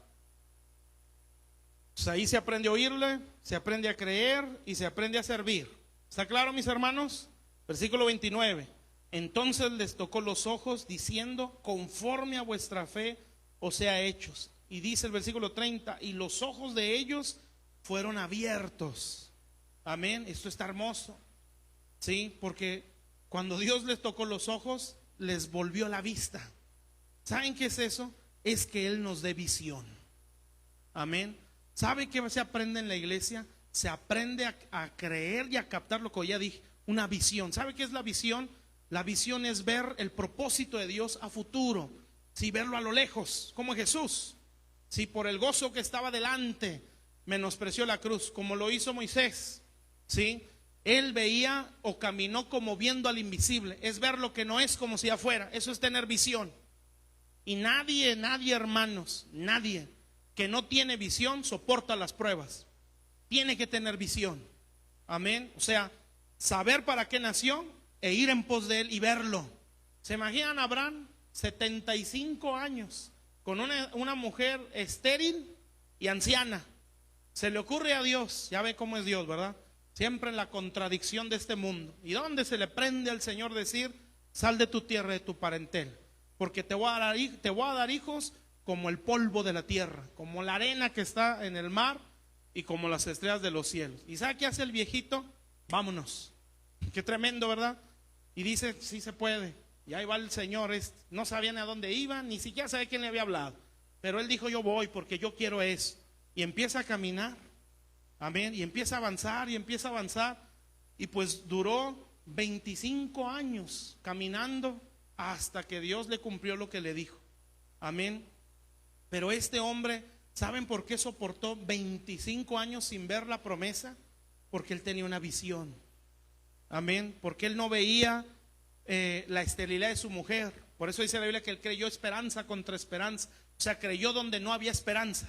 Pues ahí se aprende a oírle, se aprende a creer y se aprende a servir. ¿Está claro, mis hermanos? Versículo 29. Entonces les tocó los ojos diciendo, conforme a vuestra fe os sea hechos. Y dice el versículo 30, y los ojos de ellos fueron abiertos. Amén, esto está hermoso. Sí, porque cuando Dios les tocó los ojos, les volvió la vista. ¿Saben qué es eso? Es que Él nos dé visión. Amén. ¿Sabe qué se aprende en la iglesia? Se aprende a creer y a captar lo que ya dije, una visión. ¿Sabe qué es la visión? La visión es ver el propósito de Dios a futuro, sí, verlo a lo lejos, como Jesús. Sí, por el gozo que estaba delante, menospreció la cruz, como lo hizo Moisés. Sí, él veía o caminó como viendo al invisible, es ver lo que no es como si afuera, eso es tener visión. Y nadie, hermanos, nadie que no tiene visión soporta las pruebas. Tiene que tener visión. Amén. O sea, saber para qué nació e ir en pos de Él y verlo. ¿Se imaginan a Abraham? 75 años con una mujer estéril y anciana. Se le ocurre a Dios, ya ve cómo es Dios, ¿verdad? Siempre en la contradicción de este mundo. ¿Y dónde se le prende al Señor decir, sal de tu tierra, de tu parentel? Porque te voy a dar hijos como el polvo de la tierra, como la arena que está en el mar y como las estrellas de los cielos. ¿Y sabe qué hace el viejito? Vámonos. Qué tremendo, ¿verdad? Y dice, sí se puede. Y ahí va el Señor, no sabía ni a dónde iba, ni siquiera sabía quién le había hablado. Pero él dijo, yo voy porque yo quiero eso. Y empieza a caminar. Amén. Y empieza a avanzar y empieza a avanzar. Y pues duró 25 años caminando hasta que Dios le cumplió lo que le dijo. Amén. Pero este hombre, ¿saben por qué soportó 25 años sin ver la promesa? Porque él tenía una visión. Amén. Porque él no veía la esterilidad de su mujer. Por eso dice la Biblia que él creyó esperanza contra esperanza. O sea, creyó donde no había esperanza.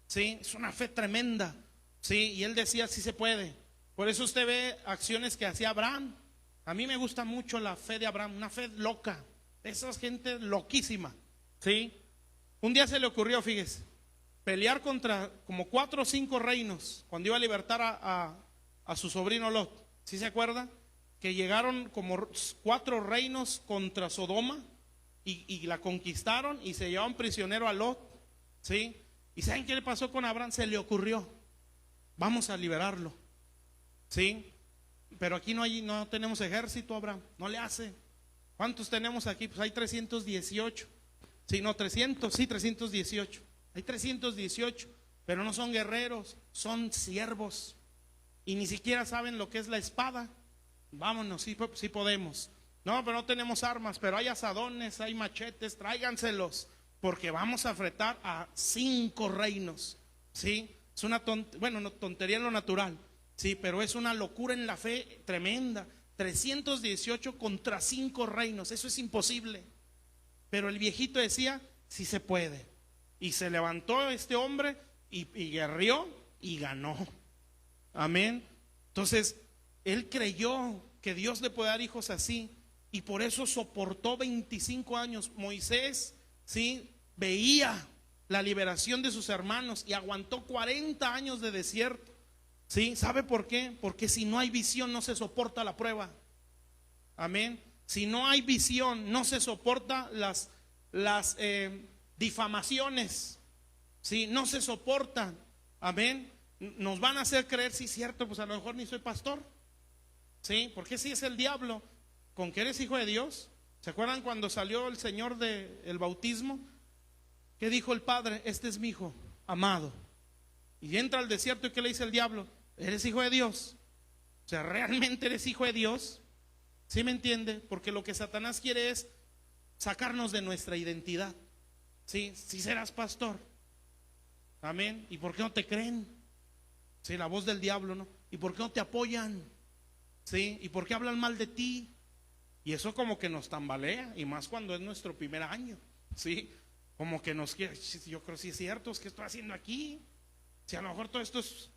¿Sí? Es una fe tremenda. ¿Sí? Y él decía, sí se puede. Por eso usted ve acciones que hacía Abraham. A mí me gusta mucho la fe de Abraham, una fe loca. Esa gente loquísima. ¿Sí? Un día se le ocurrió, fíjese, pelear contra como 4 o 5 reinos cuando iba a libertar a su sobrino Lot. ¿Sí se acuerda? Que llegaron como 4 reinos contra Sodoma y la conquistaron y se llevaron prisionero a Lot. ¿Sí? ¿Y saben qué le pasó con Abraham? Se le ocurrió, vamos a liberarlo. ¿Sí? Pero aquí no tenemos ejército, Abraham, no le hace. ¿Cuántos tenemos aquí? Pues hay 318. Sí, no, 300, sí, 318. Hay 318, pero no son guerreros, son siervos. Y ni siquiera saben lo que es la espada. Vámonos, sí podemos. No, pero no tenemos armas, pero hay asadones, hay machetes, tráiganselos, porque vamos a enfrentar a 5 reinos. ¿Sí? Es una tontería en lo natural. Sí, pero es una locura en la fe tremenda. 318 contra 5 reinos, eso es imposible. Pero el viejito decía, sí se puede. Y se levantó este hombre y guerrió y ganó. Amén. Entonces, él creyó que Dios le puede dar hijos así. Y por eso soportó 25 años. Moisés, sí, veía la liberación de sus hermanos y aguantó 40 años de desierto. ¿Sí? ¿Sabe por qué? Porque si no hay visión no se soporta la prueba. Amén. Si no hay visión no se soporta las difamaciones. ¿Sí? No se soportan. Amén. Nos van a hacer creer, sí, cierto, pues a lo mejor ni soy pastor. ¿Sí? Porque si es el diablo. ¿Con que eres hijo de Dios? ¿Se acuerdan cuando salió el Señor del bautismo? ¿Qué dijo el Padre? Este es mi hijo amado. Y entra al desierto y ¿qué le dice el diablo? ¿Eres hijo de Dios? O sea, ¿realmente eres hijo de Dios? ¿Sí me entiende? Porque lo que Satanás quiere es sacarnos de nuestra identidad. ¿Sí? Si serás pastor. Amén. ¿Y por qué no te creen? Sí, la voz del diablo, ¿no? ¿Y por qué no te apoyan? ¿Sí? ¿Y por qué hablan mal de ti? Y eso como que nos tambalea, y más cuando es nuestro primer año. ¿Sí? Como que nos quiere, yo creo que sí es cierto, es que estoy haciendo aquí. Si a lo mejor todo esto es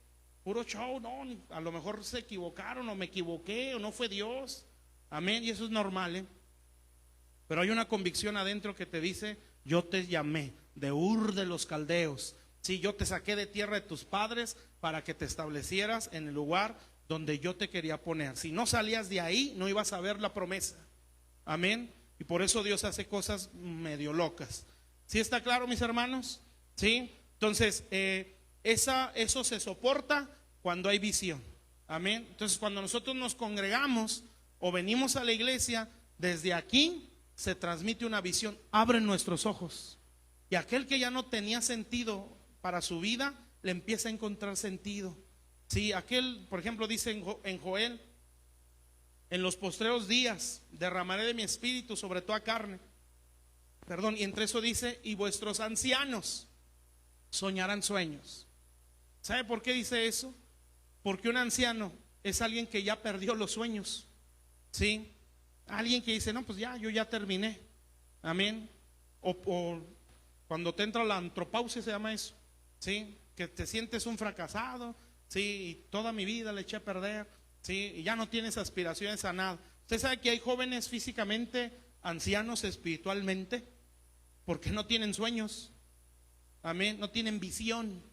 puro show, no, a lo mejor se equivocaron o me equivoqué o no fue Dios. Amén, y eso es normal, ¿eh? Pero hay una convicción adentro que te dice: yo te llamé de Ur de los Caldeos. Sí, yo te saqué de tierra de tus padres para que te establecieras en el lugar donde yo te quería poner. Si no salías de ahí, no ibas a ver la promesa. Amén. Y por eso Dios hace cosas medio locas. ¿Sí está claro, mis hermanos? ¿Sí? Entonces, eso se soporta cuando hay visión. Amén. Entonces, cuando nosotros nos congregamos o venimos a la iglesia, desde aquí se transmite una visión. Abren nuestros ojos. Y aquel que ya no tenía sentido para su vida, le empieza a encontrar sentido. Sí, aquel, por ejemplo, dice en Joel: en los postreros días derramaré de mi espíritu sobre toda carne. Perdón, y entre eso dice: y vuestros ancianos soñarán sueños. ¿Sabe por qué dice eso? Porque un anciano es alguien que ya perdió los sueños. ¿Sí? Alguien que dice: no, pues ya, yo ya terminé. Amén. O cuando te entra la antropausia, se llama eso. ¿Sí? Que te sientes un fracasado. Sí, y toda mi vida le eché a perder. Sí, y ya no tienes aspiraciones a nada. Usted sabe que hay jóvenes físicamente ancianos espiritualmente porque no tienen sueños. Amén, no tienen visión.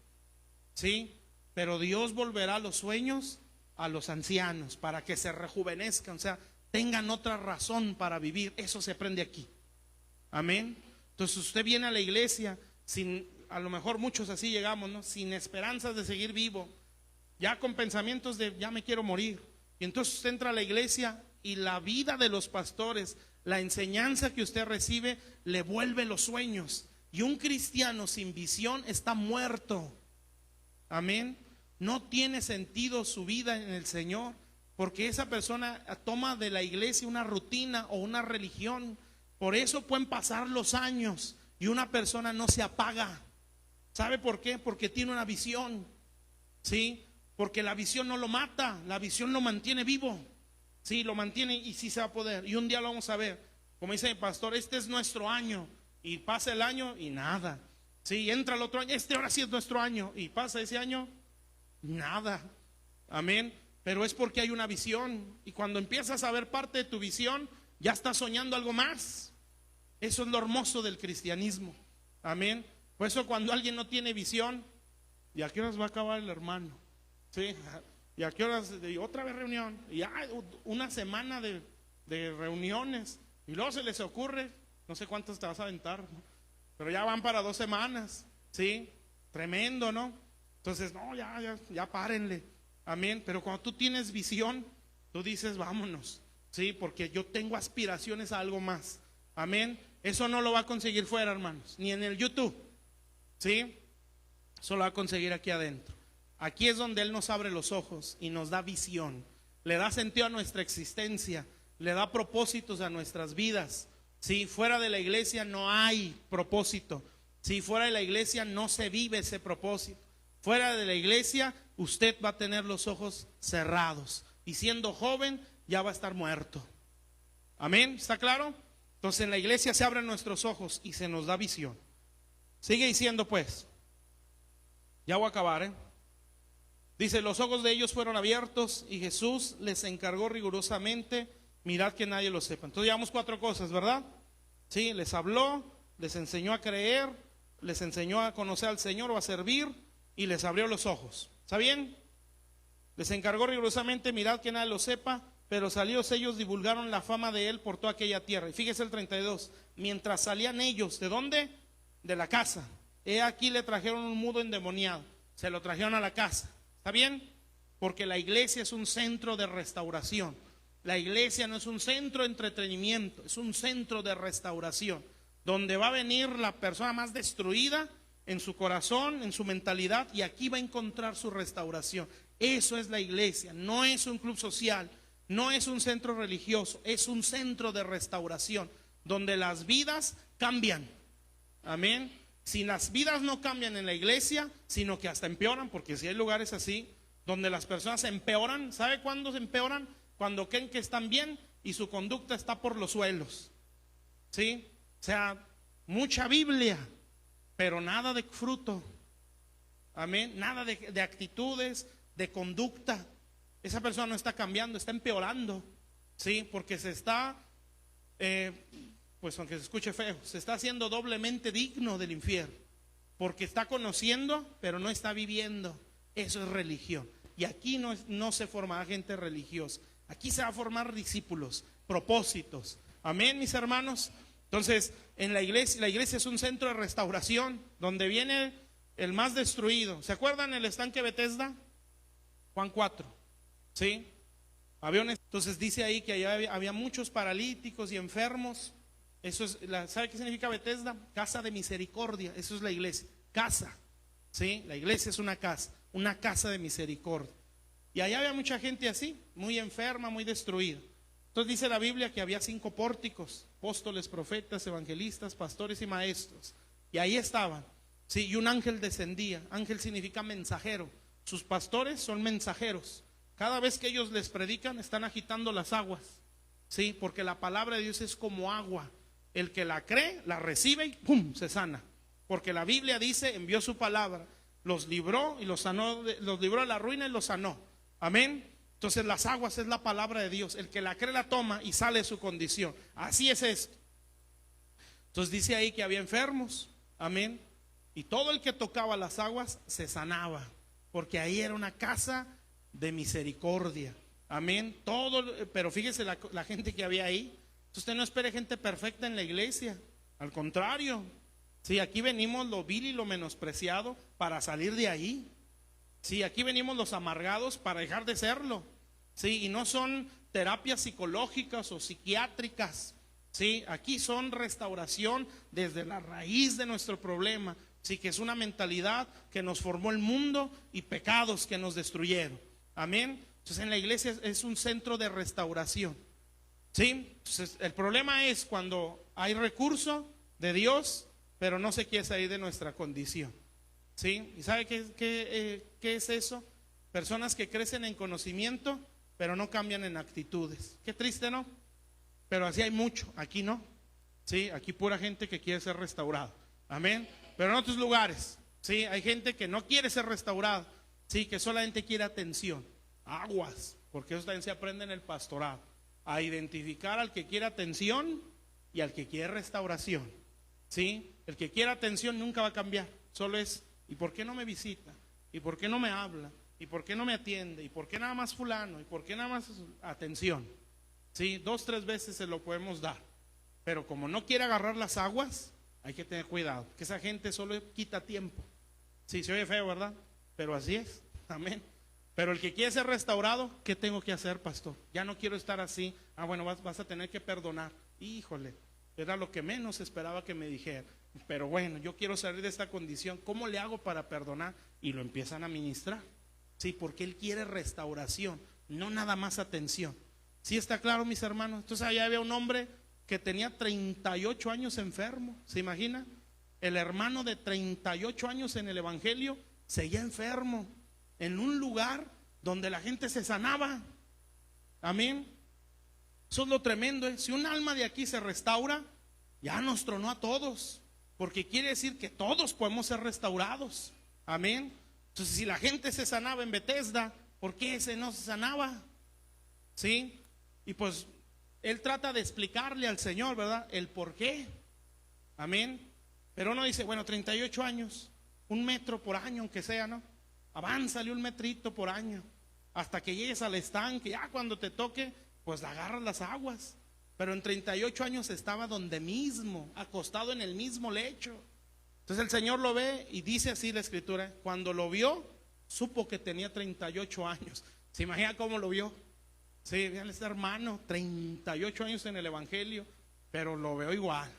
Sí, pero Dios volverá los sueños a los ancianos para que se rejuvenezcan, o sea, tengan otra razón para vivir. Eso se aprende aquí. Amén. Entonces usted viene a la iglesia sin, a lo mejor muchos así llegamos, ¿no? Sin esperanzas de seguir vivo, ya con pensamientos de ya me quiero morir. Y entonces usted entra a la iglesia y la vida de los pastores, la enseñanza que usted recibe, le vuelve los sueños. Y un cristiano sin visión está muerto. Amén. No tiene sentido su vida en el Señor, porque esa persona toma de la iglesia una rutina o una religión. Por eso pueden pasar los años y una persona no se apaga. ¿Sabe por qué? Porque tiene una visión. ¿Sí? Porque la visión no lo mata, la visión lo mantiene vivo. Sí, lo mantiene y sí se va a poder. Y un día lo vamos a ver. Como dice el pastor, este es nuestro año. Y pasa el año y nada. Sí, entra el otro año, este ahora sí es nuestro año. Y pasa ese año, nada. Amén. Pero es porque hay una visión. Y cuando empiezas a ver parte de tu visión, ya estás soñando algo más. Eso es lo hermoso del cristianismo. Amén. Por eso cuando alguien no tiene visión, ¿y a qué horas va a acabar el hermano? Sí, ¿y a qué horas? Otra vez reunión. Y ya una semana de reuniones. Y luego se les ocurre, no sé cuántos te vas a aventar, ¿no? Pero ya van para 2 semanas. Sí, tremendo, ¿no? Entonces, no, ya párenle. Amén. Pero cuando tú tienes visión, tú dices, vámonos. Sí, porque yo tengo aspiraciones a algo más. Amén. Eso no lo va a conseguir fuera, hermanos, ni en el YouTube. Sí, eso lo va a conseguir aquí adentro. Aquí es donde Él nos abre los ojos y nos da visión, le da sentido a nuestra existencia, le da propósitos a nuestras vidas. Si fuera de la iglesia no hay propósito, si fuera de la iglesia no se vive ese propósito. Fuera de la iglesia usted va a tener los ojos cerrados y siendo joven ya va a estar muerto. Amén, ¿está claro? Entonces en la iglesia se abren nuestros ojos y se nos da visión. Sigue diciendo pues, ya voy a acabar, Dice, los ojos de ellos fueron abiertos y Jesús les encargó rigurosamente, mirad que nadie lo sepa. Entonces llevamos 4 cosas, ¿verdad? Sí, les habló, les enseñó a creer, les enseñó a conocer al Señor o a servir y les abrió los ojos. ¿Está bien? Les encargó rigurosamente, mirad que nadie lo sepa, pero salidos ellos divulgaron la fama de él por toda aquella tierra. Y fíjese el 32, mientras salían ellos, ¿de dónde? De la casa. He aquí le trajeron un mudo endemoniado, se lo trajeron a la casa. ¿Está bien? Porque la iglesia es un centro de restauración. La iglesia no es un centro de entretenimiento, es un centro de restauración, donde va a venir la persona más destruida en su corazón, en su mentalidad, y aquí va a encontrar su restauración. Eso es la iglesia, no es un club social, no es un centro religioso, es un centro de restauración, donde las vidas cambian. Amén. Si las vidas no cambian en la iglesia, sino que hasta empeoran, porque si hay lugares así, donde las personas empeoran. ¿Sabe cuándo se empeoran? Cuando creen que están bien y su conducta está por los suelos. ¿Sí? O sea, mucha Biblia, pero nada de fruto. Amén. Nada de actitudes, de conducta. Esa persona no está cambiando, está empeorando, ¿sí? Porque se está, pues aunque se escuche feo, se está haciendo doblemente digno del infierno. Porque está conociendo, pero no está viviendo. Eso es religión. Y aquí no se forma gente religiosa. Aquí se va a formar discípulos, propósitos. Amén, mis hermanos. Entonces, en la iglesia es un centro de restauración, donde viene el más destruido. ¿Se acuerdan el estanque Bethesda? Juan 4, ¿sí? Entonces dice ahí que allá había muchos paralíticos y enfermos. Eso es, ¿sabe qué significa Bethesda? Casa de misericordia. Eso es la iglesia, casa, ¿sí? La iglesia es una casa de misericordia. Y allá había mucha gente así, muy enferma, muy destruida. Entonces dice la Biblia que había 5 pórticos: apóstoles, profetas, evangelistas, pastores y maestros. Y ahí estaban, sí, y un ángel descendía. Ángel significa mensajero. Sus pastores son mensajeros. Cada vez que ellos les predican, están agitando las aguas, sí, porque la palabra de Dios es como agua. El que la cree, la recibe y ¡pum!, se sana. Porque la Biblia dice, envió su palabra, los libró y los sanó, los libró de la ruina y los sanó. Amén. Entonces las aguas es la palabra de Dios. El que la cree la toma y sale de su condición. Así es esto. Entonces dice ahí que había enfermos. Amén. Y todo el que tocaba las aguas se sanaba. Porque ahí era una casa de misericordia. Amén. Pero fíjese la gente que había ahí. Usted no espere gente perfecta en la iglesia. Al contrario. Sí, aquí venimos lo vil y lo menospreciado para salir de ahí. Sí, aquí venimos los amargados para dejar de serlo. Sí, y no son terapias psicológicas o psiquiátricas. Sí, aquí son restauración desde la raíz de nuestro problema. Sí, que es una mentalidad que nos formó el mundo y pecados que nos destruyeron. Amén. Entonces en la iglesia es un centro de restauración. Sí, entonces el problema es cuando hay recurso de Dios, pero no se quiere salir de nuestra condición. ¿Sí? ¿Y sabe qué es eso? Personas que crecen en conocimiento, pero no cambian en actitudes. Qué triste, ¿no? Pero así hay mucho, aquí no. ¿Sí? Aquí pura gente que quiere ser restaurada. Amén. Pero en otros lugares, ¿sí? Hay gente que no quiere ser restaurada, ¿sí? Que solamente quiere atención. Aguas, porque eso también se aprende en el pastorado. A identificar al que quiere atención y al que quiere restauración. ¿Sí? El que quiere atención nunca va a cambiar. Solo es, ¿y por qué no me visita? ¿Y por qué no me habla? ¿Y por qué no me atiende? ¿Y por qué nada más fulano? ¿Y por qué nada más atención? Sí, 2, 3 veces se lo podemos dar. Pero como no quiere agarrar las aguas, hay que tener cuidado. Que esa gente solo quita tiempo. Sí, se oye feo, ¿verdad? Pero así es. Amén. Pero el que quiere ser restaurado, ¿qué tengo que hacer, pastor? Ya no quiero estar así. Ah, bueno, vas a tener que perdonar. Híjole, era lo que menos esperaba que me dijera. Pero bueno, yo quiero salir de esta condición. ¿Cómo le hago para perdonar? Y lo empiezan a ministrar. Sí, porque él quiere restauración, no nada más atención. ¿Sí está claro, mis hermanos? Entonces allá había un hombre que tenía 38 años enfermo. ¿Se imagina? El hermano de 38 años en el evangelio seguía enfermo en un lugar donde la gente se sanaba. Amén. Eso es lo tremendo, ¿eh? Si un alma de aquí se restaura, ya nos tronó a todos, porque quiere decir que todos podemos ser restaurados. Amén. Entonces, si la gente se sanaba en Bethesda, ¿por qué ese no se sanaba? ¿Sí? Y pues él trata de explicarle al Señor, ¿verdad? El por qué. Amén. Pero uno dice, bueno, 38 años, 1 metro por año, aunque sea, ¿no? Avánzale 1 metrito por año, hasta que llegues al estanque. Ya cuando te toque, pues agarras las aguas. Pero en 38 años estaba donde mismo, acostado en el mismo lecho. Entonces el Señor lo ve y dice así la escritura: cuando lo vio, supo que tenía 38 años. ¿Se imagina cómo lo vio? Sí, vean este hermano, 38 años en el evangelio, pero lo veo igual.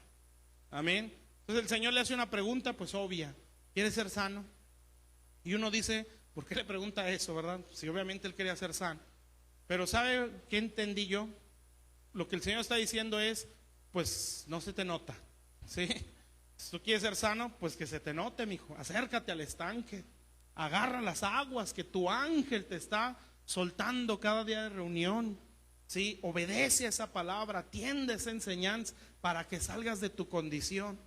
Amén. Entonces el Señor le hace una pregunta, pues obvia: ¿quieres ser sano? Y uno dice, ¿por qué le pregunta eso, verdad? Si obviamente él quería ser sano. Pero ¿sabe qué entendí yo? Lo que el Señor está diciendo es, pues no se te nota, ¿sí? Si tú quieres ser sano, pues que se te note, mijo. Acércate al estanque, agarra las aguas que tu ángel te está soltando cada día de reunión, ¿sí? Obedece a esa palabra, atiende esa enseñanza para que salgas de tu condición.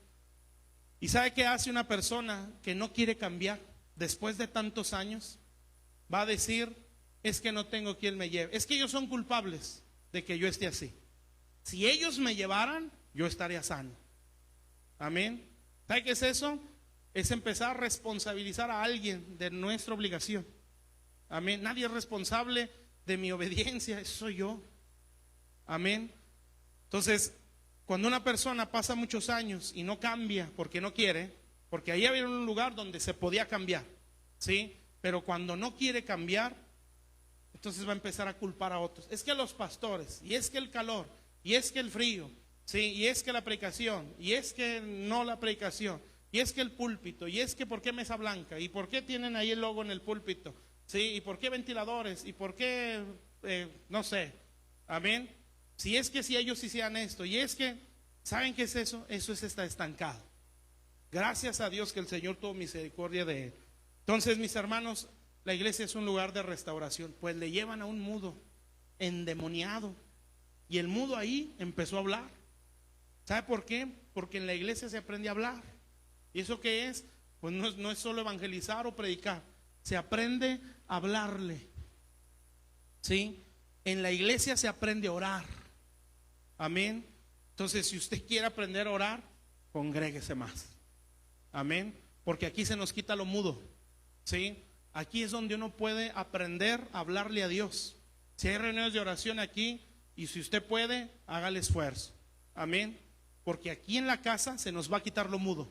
¿Y sabe qué hace una persona que no quiere cambiar después de tantos años? va a decir, es que no tengo quien me lleve. Es que ellos son culpables de que yo esté así. Si ellos me llevaran, yo estaría sano. Amén. ¿Sabe qué es eso? Es empezar a responsabilizar a alguien de nuestra obligación. Amén. Nadie es responsable de mi obediencia, eso soy yo. Amén. Entonces, cuando una persona pasa muchos años y no cambia porque no quiere, porque ahí había un lugar donde se podía cambiar, ¿sí? Pero cuando no quiere cambiar, entonces va a empezar a culpar a otros. Es que los pastores, y es que el calor, y es que el frío, ¿sí? Y es que la predicación, y es que no la predicación, y es que el púlpito, y es que por qué mesa blanca, y por qué tienen ahí el logo en el púlpito, ¿sí? Y por qué ventiladores, y por qué, no sé, amén. Si es que si ellos hicieran esto, y es que, ¿saben qué es eso? Eso es estar estancado. Gracias a Dios que el Señor tuvo misericordia de él. Entonces, mis hermanos, la iglesia es un lugar de restauración. Pues le llevan a un mudo, endemoniado, y el mudo ahí empezó a hablar. ¿Sabe por qué? Porque en la iglesia se aprende a hablar. ¿Y eso qué es? Pues no es solo evangelizar o predicar, se aprende a hablarle. ¿Sí? En la iglesia se aprende a orar. Amén. Entonces, si usted quiere aprender a orar, congréguese más. Amén. Porque aquí se nos quita lo mudo. ¿Sí? Aquí es donde uno puede aprender a hablarle a Dios. Si hay reuniones de oración aquí, y si usted puede, haga el esfuerzo. Amén. Porque aquí en la casa se nos va a quitar lo mudo.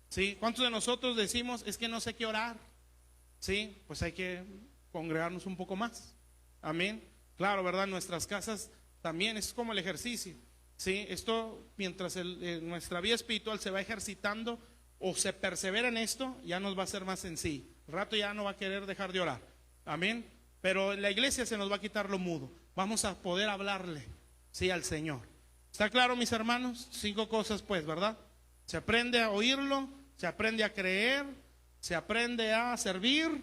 ¿Sí? ¿Cuántos de nosotros decimos, es que no sé qué orar? ¿Sí? Pues hay que congregarnos un poco más. Amén. Claro, ¿verdad? Nuestras casas también es como el ejercicio. ¿Sí? Esto, mientras nuestra vida espiritual se va ejercitando o se persevera en esto, ya nos va a ser más sencillo. El rato ya no va a querer dejar de orar. Amén. Pero en la iglesia se nos va a quitar lo mudo. Vamos a poder hablarle, sí, al Señor. ¿Está claro, mis hermanos? 5 cosas, pues, ¿verdad? Se aprende a oírlo, se aprende a creer, se aprende a servir,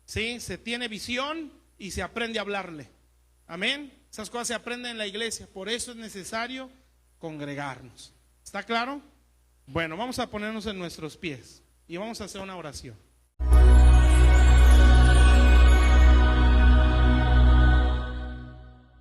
¿sí? Se tiene visión y se aprende a hablarle. Amén. Esas cosas se aprenden en la iglesia. Por eso es necesario congregarnos. ¿Está claro? Bueno, vamos a ponernos en nuestros pies y vamos a hacer una oración.